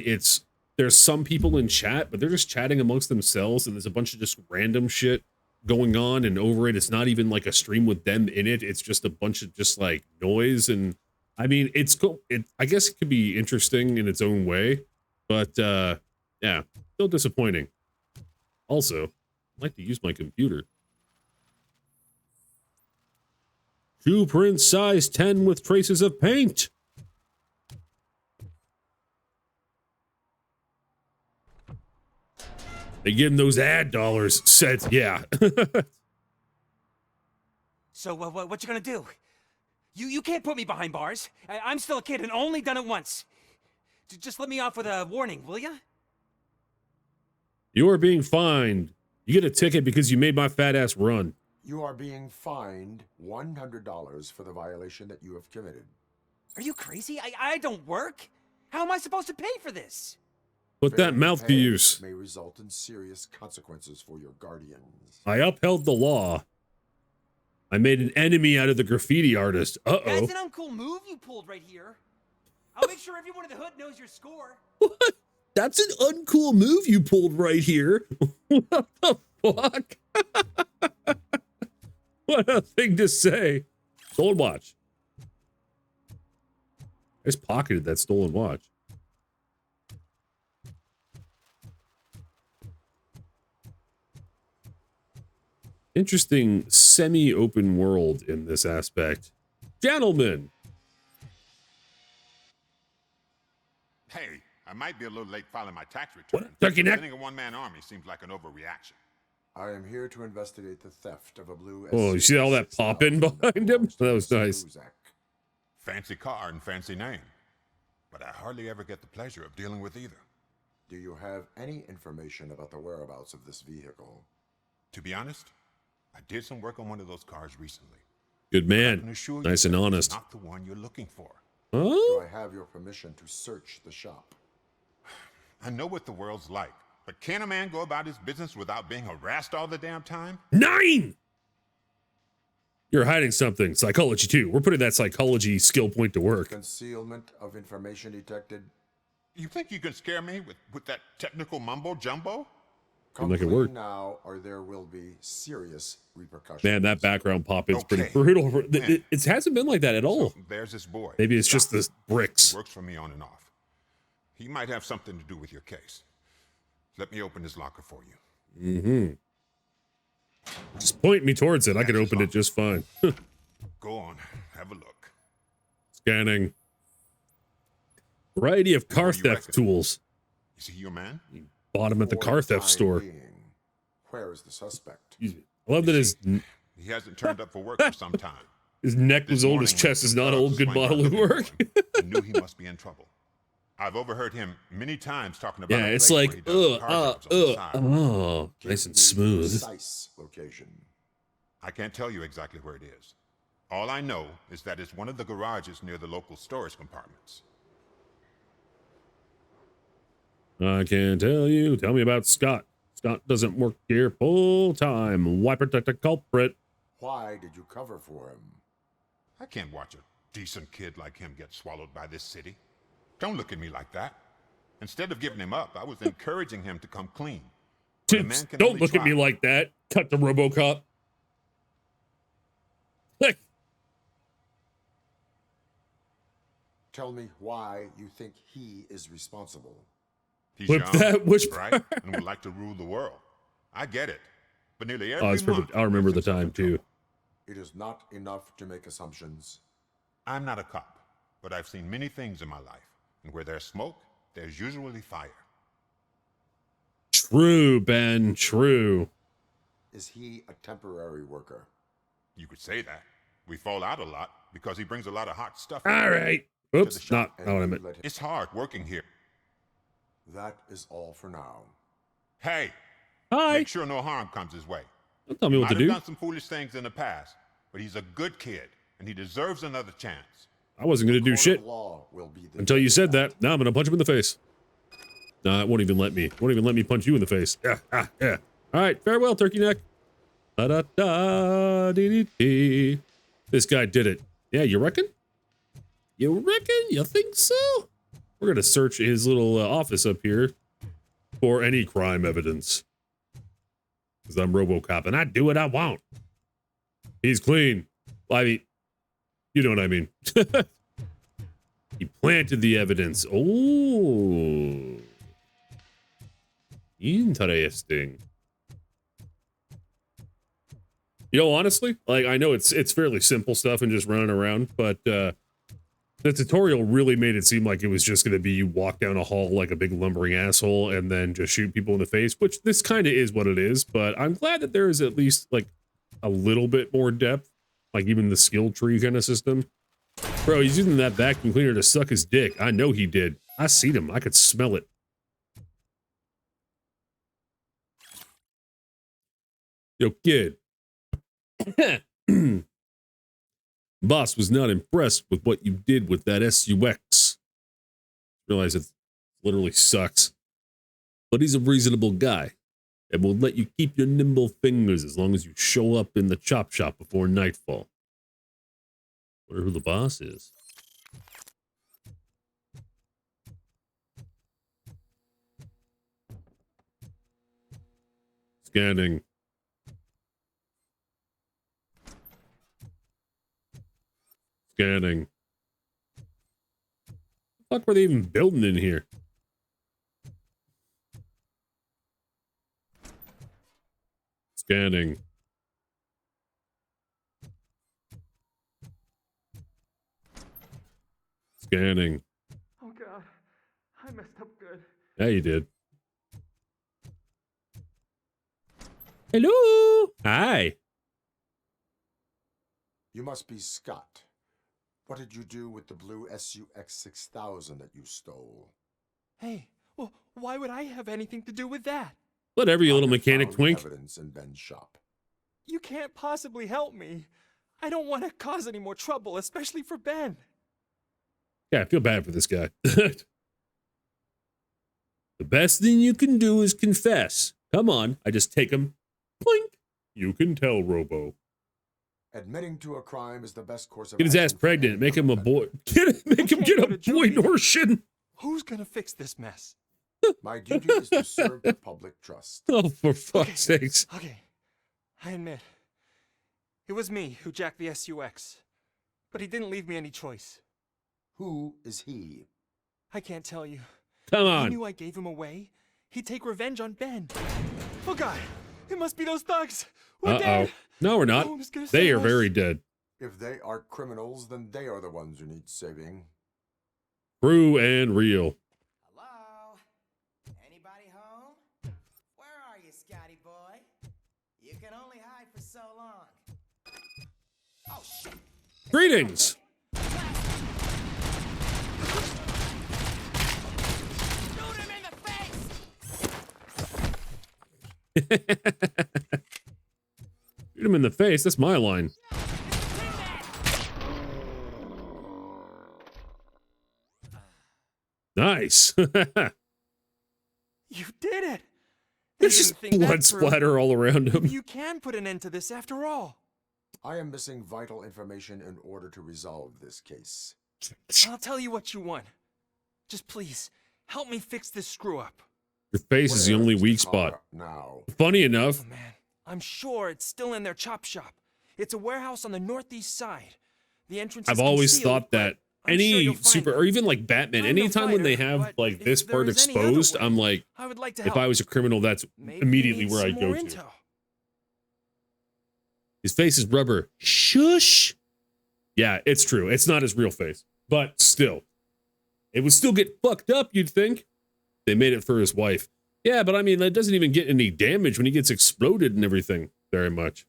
S1: there's some people in chat, but they're just chatting amongst themselves. And there's a bunch of just random shit going on and over it. It's not even like a stream with them in it. It's just a bunch of just like noise. And I mean, it's cool. I guess it could be interesting in its own way, but yeah, still disappointing. Also, I'd like to use my computer. Shoe print size 10 with traces of paint. They give him those ad dollars. Said, yeah.
S15: So what you gonna do? You can't put me behind bars. I'm still a kid and only done it once. Just let me off with a warning, will ya?
S1: You are being fined. You get a ticket because you made my fat ass run.
S12: You are being fined $100 for the violation that you have committed.
S15: Are you crazy? I don't work. How am I supposed to pay for this?
S1: Put that mouth to use.
S12: May result in serious consequences for your guardians.
S1: I upheld the law. I made an enemy out of the graffiti artist. Uh-oh.
S15: That's an uncool move you pulled right here. I'll make sure everyone in the hood knows your score.
S1: What? That's an uncool move you pulled right here. What the fuck? What a thing to say. Stolen watch. I just pocketed that stolen watch. Interesting semi-open world in this aspect. Gentlemen.
S3: Hey, I might be a little late filing my tax return.
S1: Turkey neck?
S3: Sending a one-man army seems like an overreaction.
S12: I am here to investigate the theft of a blue.
S1: Oh, you see all that popping behind him? That was nice.
S3: Fancy car and fancy name. But I hardly ever get the pleasure of dealing with either.
S12: Do you have any information about the whereabouts of this vehicle?
S3: To be honest, I did some work on one of those cars recently.
S1: Good man. Nice and honest.
S3: Not the one you're looking for.
S1: Huh?
S12: Do I have your permission to search the shop?
S3: I know what the world's like, but can a man go about his business without being harassed all the damn time?
S1: 9! You're hiding something. Psychology 2. We're putting that psychology skill point to work.
S12: Concealment of information detected.
S3: You think you can scare me with that technical mumbo jumbo?
S12: Come
S1: make it
S12: clean
S1: work.
S12: now, or there will be serious repercussions.
S1: Man, that background pop is pretty brutal. It hasn't been like that at all.
S3: So there's this boy.
S1: Maybe it's just the bricks.
S3: He works for me on and off. He might have something to do with your case. Let me open his locker for you.
S1: Mm-hmm. Just point me towards it. I could open it just fine.
S3: Go on, have a look.
S1: Scanning. Variety of car theft tools.
S3: Is he your man?
S1: Bought him at the car theft store.
S12: Where is the suspect?
S1: I love that his
S3: He hasn't turned up for work for some time.
S1: his neck was old, his chest is not old. Good bodily work.
S3: I knew he must be in trouble. I've overheard him many times talking about.
S1: Yeah, it's like oh, nice and smooth.
S12: Precise location.
S3: I can't tell you exactly where it is. All I know is that it's one of the garages near the local storage compartments.
S1: I can't tell you. Tell me about Scott. Scott doesn't work here full time. Why protect a culprit?
S12: Why did you cover for him?
S3: I can't watch a decent kid like him get swallowed by this city. Don't look at me like that. Instead of giving him up, I was encouraging him to come clean.
S1: Don't look at me like that. Cut the RoboCop. Like,
S12: tell me why you think he is responsible.
S3: He's
S1: Whip
S3: young,
S1: that, which
S3: right? And would like to rule the world. I get it. But nearly every
S1: it's perfect.
S3: month,
S1: I remember the time too.
S12: It is not enough to make assumptions.
S3: I'm not a cop, but I've seen many things in my life. And where there's smoke, there's usually fire.
S1: True, Ben. True.
S12: Is he a temporary worker?
S3: You could say that. We fall out a lot because he brings a lot of hot stuff.
S1: All right. Oops, not what I meant.
S3: It's hard working here.
S12: That is all for now.
S3: Hey.
S1: Hi.
S3: Make sure no harm comes his way.
S1: Don't tell me what to do.
S3: Might have done some foolish things in the past, but he's a good kid, and he deserves another chance.
S1: I wasn't going to do shit until you said that. Now I'm going to punch him in the face. Nah, it won't even let me. Won't even let me punch you in the face. Yeah. All right. Farewell, turkey neck. Da da da dee dee dee. This guy did it. Yeah, you reckon? You reckon? You think so? We're gonna search his little office up here for any crime evidence. Because I'm RoboCop and I do what I want. He's clean. Well, I mean, you know what I mean. He planted the evidence. Oh. Interesting. You know, honestly, like, I know it's fairly simple stuff and just running around, but the tutorial really made it seem like it was just going to be you walk down a hall like a big lumbering asshole and then just shoot people in the face, which this kind of is what it is, but I'm glad that there is at least, like, a little bit more depth, like even the skill tree kind of system. Bro, he's using that vacuum cleaner to suck his dick. I know he did. I seen him. I could smell it. Yo, kid. Boss was not impressed with what you did with that SUX. Realize it literally sucks. But he's a reasonable guy and will let you keep your nimble fingers as long as you show up in the chop shop before nightfall. Wonder who the boss is. Scanning. Scanning. What the fuck were they even building in here? Scanning. Scanning.
S7: Oh god, I messed up good.
S1: Yeah, you did. Hello. Hi.
S12: You must be Scott. What did you do with the blue SUX 6000 that you stole?
S7: Hey, well, why would I have anything to do with that?
S1: Whatever, you little mechanic twink.
S12: Evidence in Ben's shop.
S7: You can't possibly help me. I don't want to cause any more trouble, especially for Ben.
S1: Yeah, I feel bad for this guy. The best thing you can do is confess. Come on, I just take him. Plink. You can tell, Robo.
S12: Admitting to a crime is the best course of
S1: Get his ass pregnant. Make him a boy. Make him get a boy Norshin.
S7: Who's gonna fix this mess?
S12: My duty is to serve the public trust.
S1: Oh, for fuck's sakes.
S7: Okay, I admit. It was me who jacked the SUX. But he didn't leave me any choice.
S12: Who is he?
S7: I can't tell you.
S1: Come
S7: If
S1: on.
S7: he knew I gave him away, he'd take revenge on Ben. Oh god, it must be those thugs. We're dead.
S1: No, we're not.
S7: No one is gonna
S1: They
S7: save
S1: are
S7: us.
S1: very dead.
S12: If they are criminals, then they are the ones who need saving.
S1: True and real.
S4: Hello? Anybody home? Where are you, Scotty boy? You can only hide for so long. Oh, shit.
S1: Greetings.
S4: Shoot him in the face!
S1: Shoot him in the face. That's my line. Nice.
S7: You did it.
S1: There's just blood splatter all around him.
S7: You can put an end to this after all.
S12: I am missing vital information in order to resolve this case.
S7: I'll tell you what you want. Just please, help me fix this screw-up.
S1: Your face is the only weak spot.
S12: Now.
S1: Funny enough.
S7: Oh, man. I'm sure it's still in their chop shop. It's a warehouse on the northeast side. The entrance
S1: I've
S7: is
S1: always
S7: concealed,
S1: thought that
S7: but I'm
S1: any
S7: sure you'll find
S1: super,
S7: it.
S1: or even like Batman,
S7: I'm no
S1: anytime when they
S7: fighter,
S1: have
S7: but
S1: like this
S7: if there
S1: part
S7: is any other
S1: exposed,
S7: way,
S1: I'm like,
S7: I would like to
S1: if
S7: help.
S1: I was a criminal, that's
S7: Maybe
S1: immediately
S7: need
S1: where I
S7: some
S1: go
S7: more
S1: to.
S7: intel.
S1: His face is rubber. Shush. Yeah, it's true. It's not his real face, but still. It would still get fucked up, you'd think. They made it for his wife. Yeah, but I mean, that doesn't even get any damage when he gets exploded and everything very much.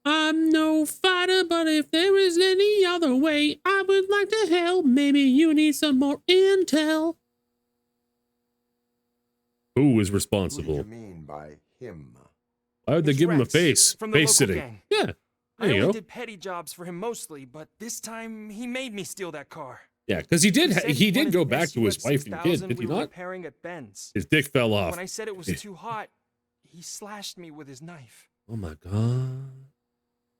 S1: I'm no fighter, but if there is any other way, I would like to help. Maybe you need some more intel. Who is responsible?
S12: What do you mean by him?
S1: Why would they
S7: It's
S1: give him a
S7: Rex,
S1: face?
S7: from the
S1: Face
S7: local
S1: sitting.
S7: gang.
S1: Yeah.
S7: I
S1: There you
S7: only
S1: go.
S7: did petty jobs for him mostly, but this time he made me steal that car.
S1: Yeah, because he did.
S7: said
S1: He did
S7: wanted
S1: go
S7: the
S1: back to his
S7: SUX
S1: wife and kid,
S7: 6000
S1: did he
S7: we were
S1: not?
S7: repairing at Ben's.
S1: His dick fell off.
S7: When I said it was too hot, He slashed me with his knife.
S1: Oh my god.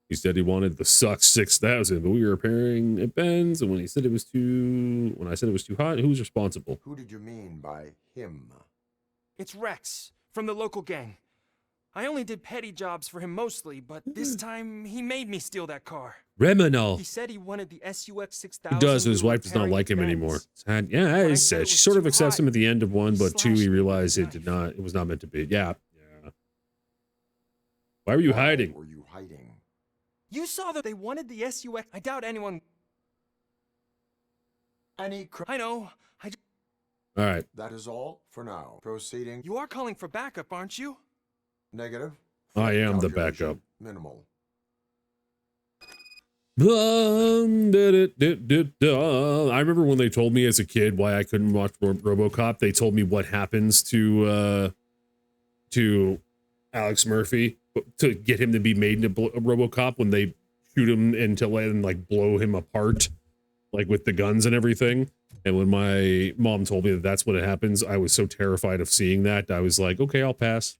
S1: He said he wanted the Suck 6000, but we were repairing at Ben's, and when I said it was too hot, who was responsible?
S12: Who did you mean by him?
S7: It's Rex, from the local gang. I only did petty jobs for him mostly, but this time he made me steal that car.
S1: Reminal.
S7: He said he wanted the SUX 6000.
S1: He does, and his wife does not like him anymore. Sad. Yeah, that is sad. She sort of accepts him at the end of one, but two, he realized it was not meant to be. Yeah. Yeah. Why were you hiding?
S12: Were you hiding?
S7: You saw that they wanted the SUX. I doubt anyone. I know.
S1: All right.
S12: That is all for now. Proceeding.
S7: You are calling for backup, aren't you?
S12: Negative.
S1: I am the backup.
S12: Minimal.
S1: I remember when they told me as a kid why I couldn't watch RoboCop. They told me what happens to Alex Murphy to get him to be made into RoboCop when they shoot him and like blow him apart, like with the guns and everything. And when my mom told me that that's what happens, I was so terrified of seeing that. I was like, okay, I'll pass.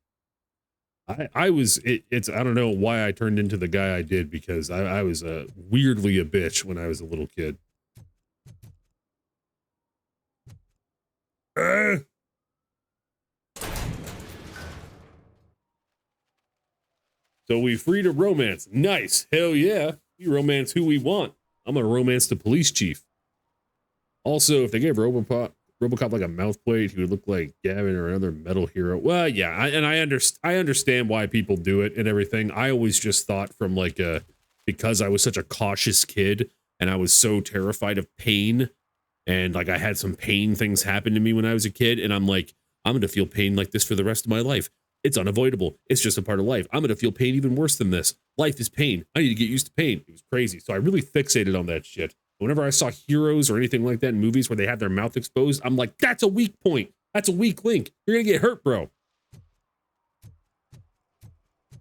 S1: I don't know why I turned into the guy I did, because I was weirdly a bitch when I was a little kid. So we free to romance. Nice. Hell yeah. We romance who we want. I'm going to romance the police chief. Also, if they gave RoboCop like a mouth plate, he would look like Gavin or another metal hero. Well, yeah, I understand why people do it and everything. I always just thought from like because I was such a cautious kid and I was so terrified of pain, and like I had some pain things happen to me when I was a kid, and I'm like, I'm going to feel pain like this for the rest of my life. It's unavoidable. It's just a part of life. I'm going to feel pain even worse than this. Life is pain. I need to get used to pain. It was crazy. So I really fixated on that shit. Whenever I saw heroes or anything like that in movies where they had their mouth exposed, I'm like, that's a weak point. That's a weak link. You're going to get hurt, bro.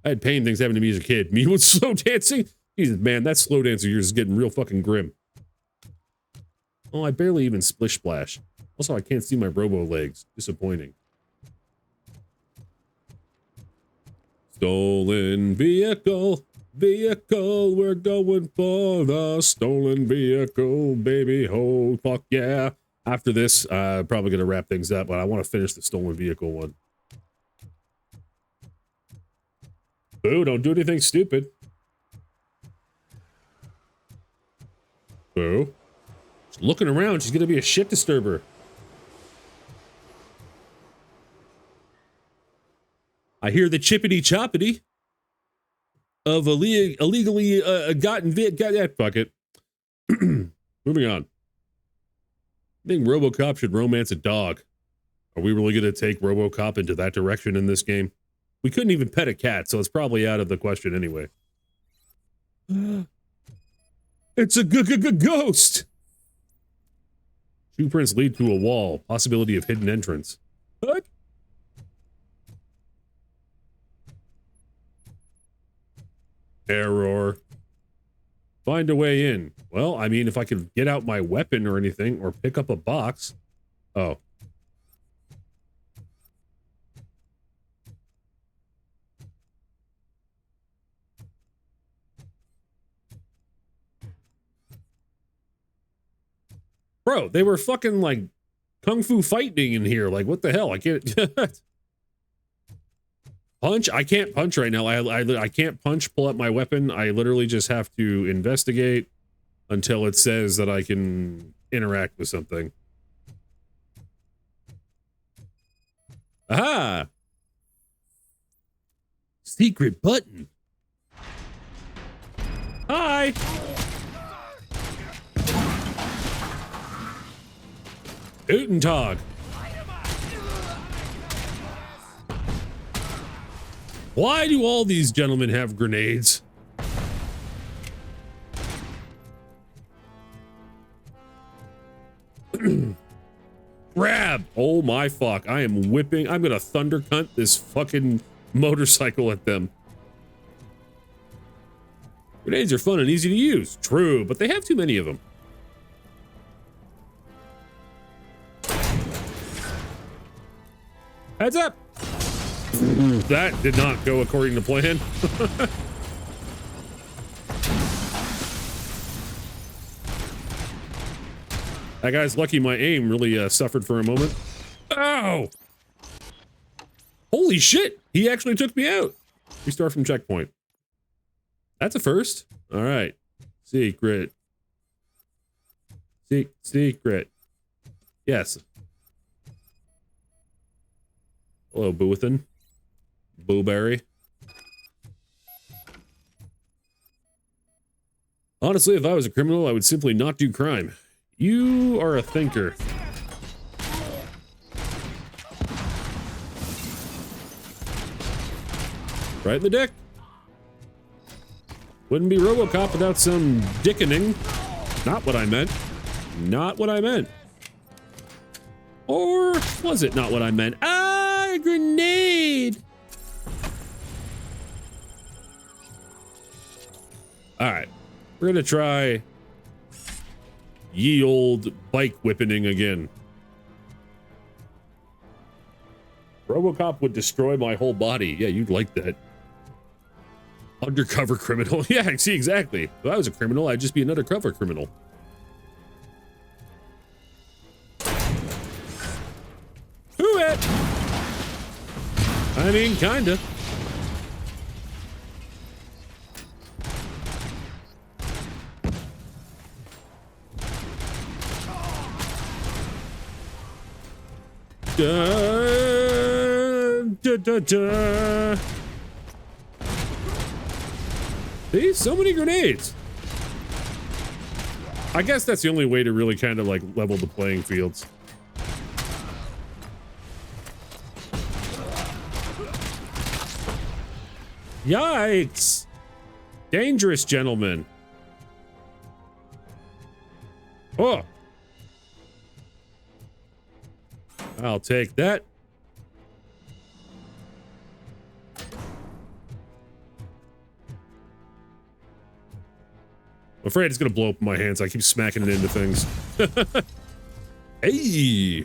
S1: I had pain things happen to me as a kid. Me with slow dancing? Jesus, man, that slow dance of yours is getting real fucking grim. Oh, I barely even splish splash. Also, I can't see my robo legs. Disappointing. Stolen vehicle. Vehicle, we're going for the stolen vehicle, baby. Oh, fuck yeah. After this, probably going to wrap things up, but I want to finish the stolen vehicle one. Boo, don't do anything stupid. Boo. She's looking around. She's going to be a shit disturber. I hear the chippity choppity of illegally gotten fuck it. Moving on. I think RoboCop should romance a dog. Are we really going to take RoboCop into that direction in this game? We couldn't even pet a cat, so it's probably out of the question anyway. It's a ghost! Shoe prints lead to a wall. Possibility of hidden entrance. What? Error. Find a way in. Well, I mean, if I could get out my weapon or anything, or pick up a box. Oh. Bro, they were fucking like kung fu fighting in here. Like, what the hell? I can't. Punch? I can't punch right now. I can't punch, pull up my weapon. I literally just have to investigate until it says that I can interact with something. Aha! Secret button. Hi! Guten Tag. Why do all these gentlemen have grenades? Grab! Oh my fuck. I am whipping. I'm gonna thunder cunt this fucking motorcycle at them. Grenades are fun and easy to use. True, but they have too many of them. Heads up! That did not go according to plan. That guy's lucky my aim really suffered for a moment. Ow! Holy shit! He actually took me out. Restart from checkpoint. That's a first. All right. Secret. Secret. Yes. Hello, Boothin. Booberry. Honestly, if I was a criminal, I would simply not do crime. You are a thinker. Right in the dick. Wouldn't be RoboCop without some dickening. Not what I meant. Not what I meant. Or was it not what I meant? Ah, a grenade! Alright. We're gonna try ye old bike whipping again. RoboCop would destroy my whole body. Yeah, you'd like that. Undercover criminal. Yeah, see, exactly. If I was a criminal, I'd just be an undercover criminal. Who it? I mean, kinda. See, so many grenades. I guess that's the only way to really kind of like level the playing fields. Yikes! Dangerous, gentlemen. Oh! I'll take that. I'm afraid it's gonna blow up in my hands. I keep smacking it into things. Hey!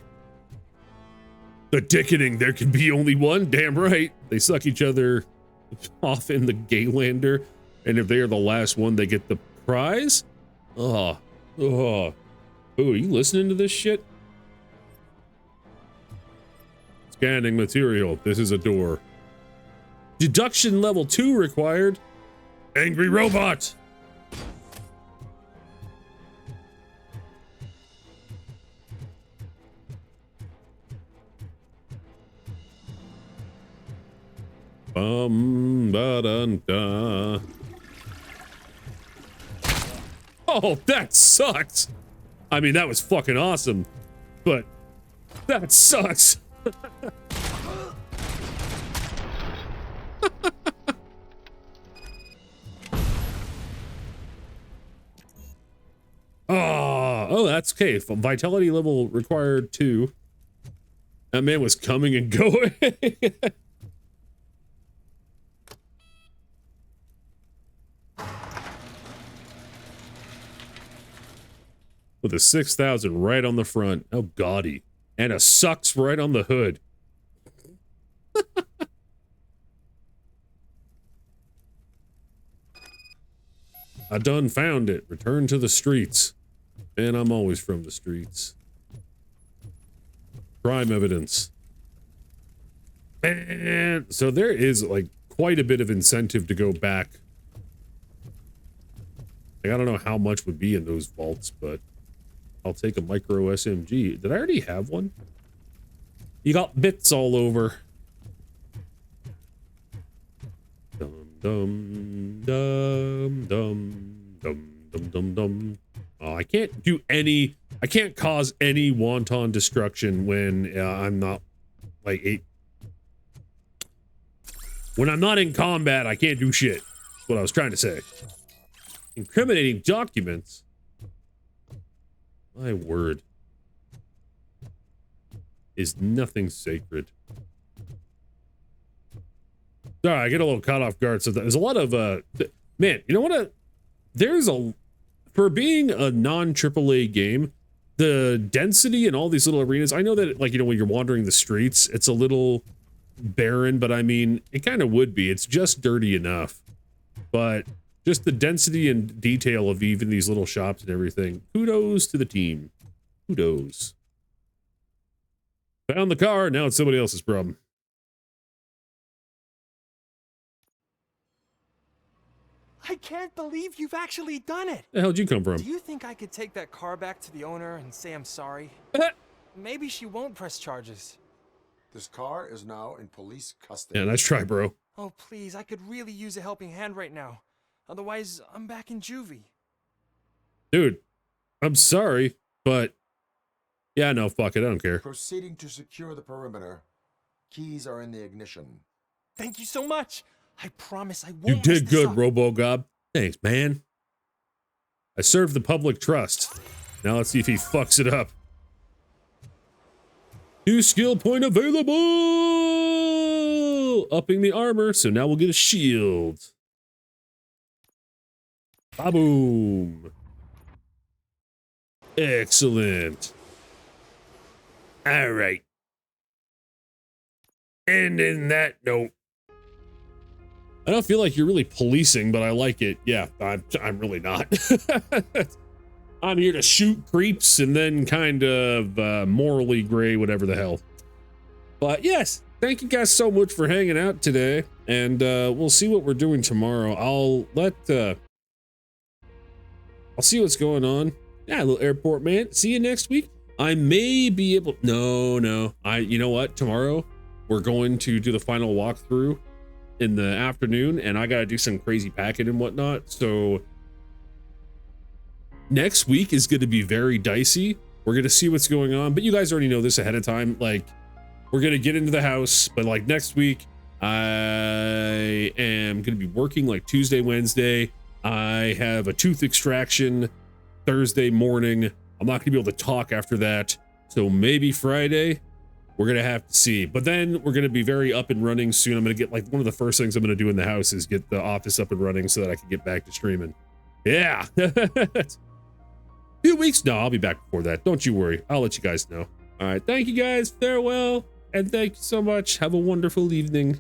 S1: The dickening, there can be only one. Damn right. They suck each other off in the Gaylander, and if they are the last one, they get the prize? Oh. Oh. Ooh, are you listening to this shit? Scanning material. This is a door. Deduction level 2 required. Angry robot! Ba-dun-da. Oh, that sucks! I mean, that was fucking awesome, but that sucks. Oh, that's okay. Vitality level required 2. That man was coming and going. With a 6,000 right on the front. Oh, gaudy. And a sucks right on the hood. I done found it. Return to the streets. And I'm always from the streets. Crime evidence. And so there is like quite a bit of incentive to go back. Like, I don't know how much would be in those vaults, but I'll take a micro SMG. Did I already have one? You got bits all over. Dum dum dum dum dum dum dum dum. Oh, I can't do any. I can't cause any wanton destruction when I'm not like when I'm not in combat. I can't do shit. That's what I was trying to say. Incriminating documents. My word. Is nothing sacred. Sorry, I get a little caught off guard. So there's a lot of man, you know what? There's a, for being a non-AAA game, the density in all these little arenas. I know that, like, you know, when you're wandering the streets, it's a little barren, but I mean, it kind of would be. It's just dirty enough. But just the density and detail of even these little shops and everything. Kudos to the team. Kudos. Found the car, now it's somebody else's problem.
S7: I can't believe you've actually done it.
S1: The hell'd you come from?
S7: Do you think I could take that car back to the owner and say I'm sorry? Maybe she won't press charges.
S12: This car is now in police custody.
S1: Yeah, nice try, bro.
S7: Oh, please, I could really use a helping hand right now. Otherwise, I'm back in juvie.
S1: Dude, I'm sorry, but yeah, no, fuck it, I don't care.
S12: Proceeding to secure the perimeter. Keys are in the ignition.
S7: Thank you so much. I promise I won't.
S1: You did good,
S7: up.
S1: RoboCop. Thanks, man. I served the public trust. Now let's see if he fucks it up. New skill point available! Upping the armor, so now we'll get a shield. Ba-boom. Excellent. All right. And in that note, I don't feel like you're really policing, but I like it. Yeah, I'm really not. I'm here to shoot creeps and then kind of morally gray, whatever the hell. But yes, thank you guys so much for hanging out today, and we'll see what we're doing tomorrow. I'll see what's going on. Yeah, little airport man. See you next week. I may be able. No. You know what? Tomorrow we're going to do the final walkthrough in the afternoon, and I gotta do some crazy packing and whatnot. So next week is going to be very dicey. We're gonna see what's going on, but you guys already know this ahead of time. Like, we're gonna get into the house, but like next week, I am gonna be working like Tuesday, Wednesday. I have a tooth extraction Thursday morning. I'm not gonna be able to talk after that, so maybe Friday. We're gonna have to see, but then we're gonna be very up and running soon. I'm gonna get like one of the first things I'm gonna do in the house is get the office up and running so that I can get back to streaming. Yeah. Few weeks? No, I'll be back before that. Don't you worry. I'll let you guys know. All right. Thank you guys. Farewell. And thank you so much. Have a wonderful evening.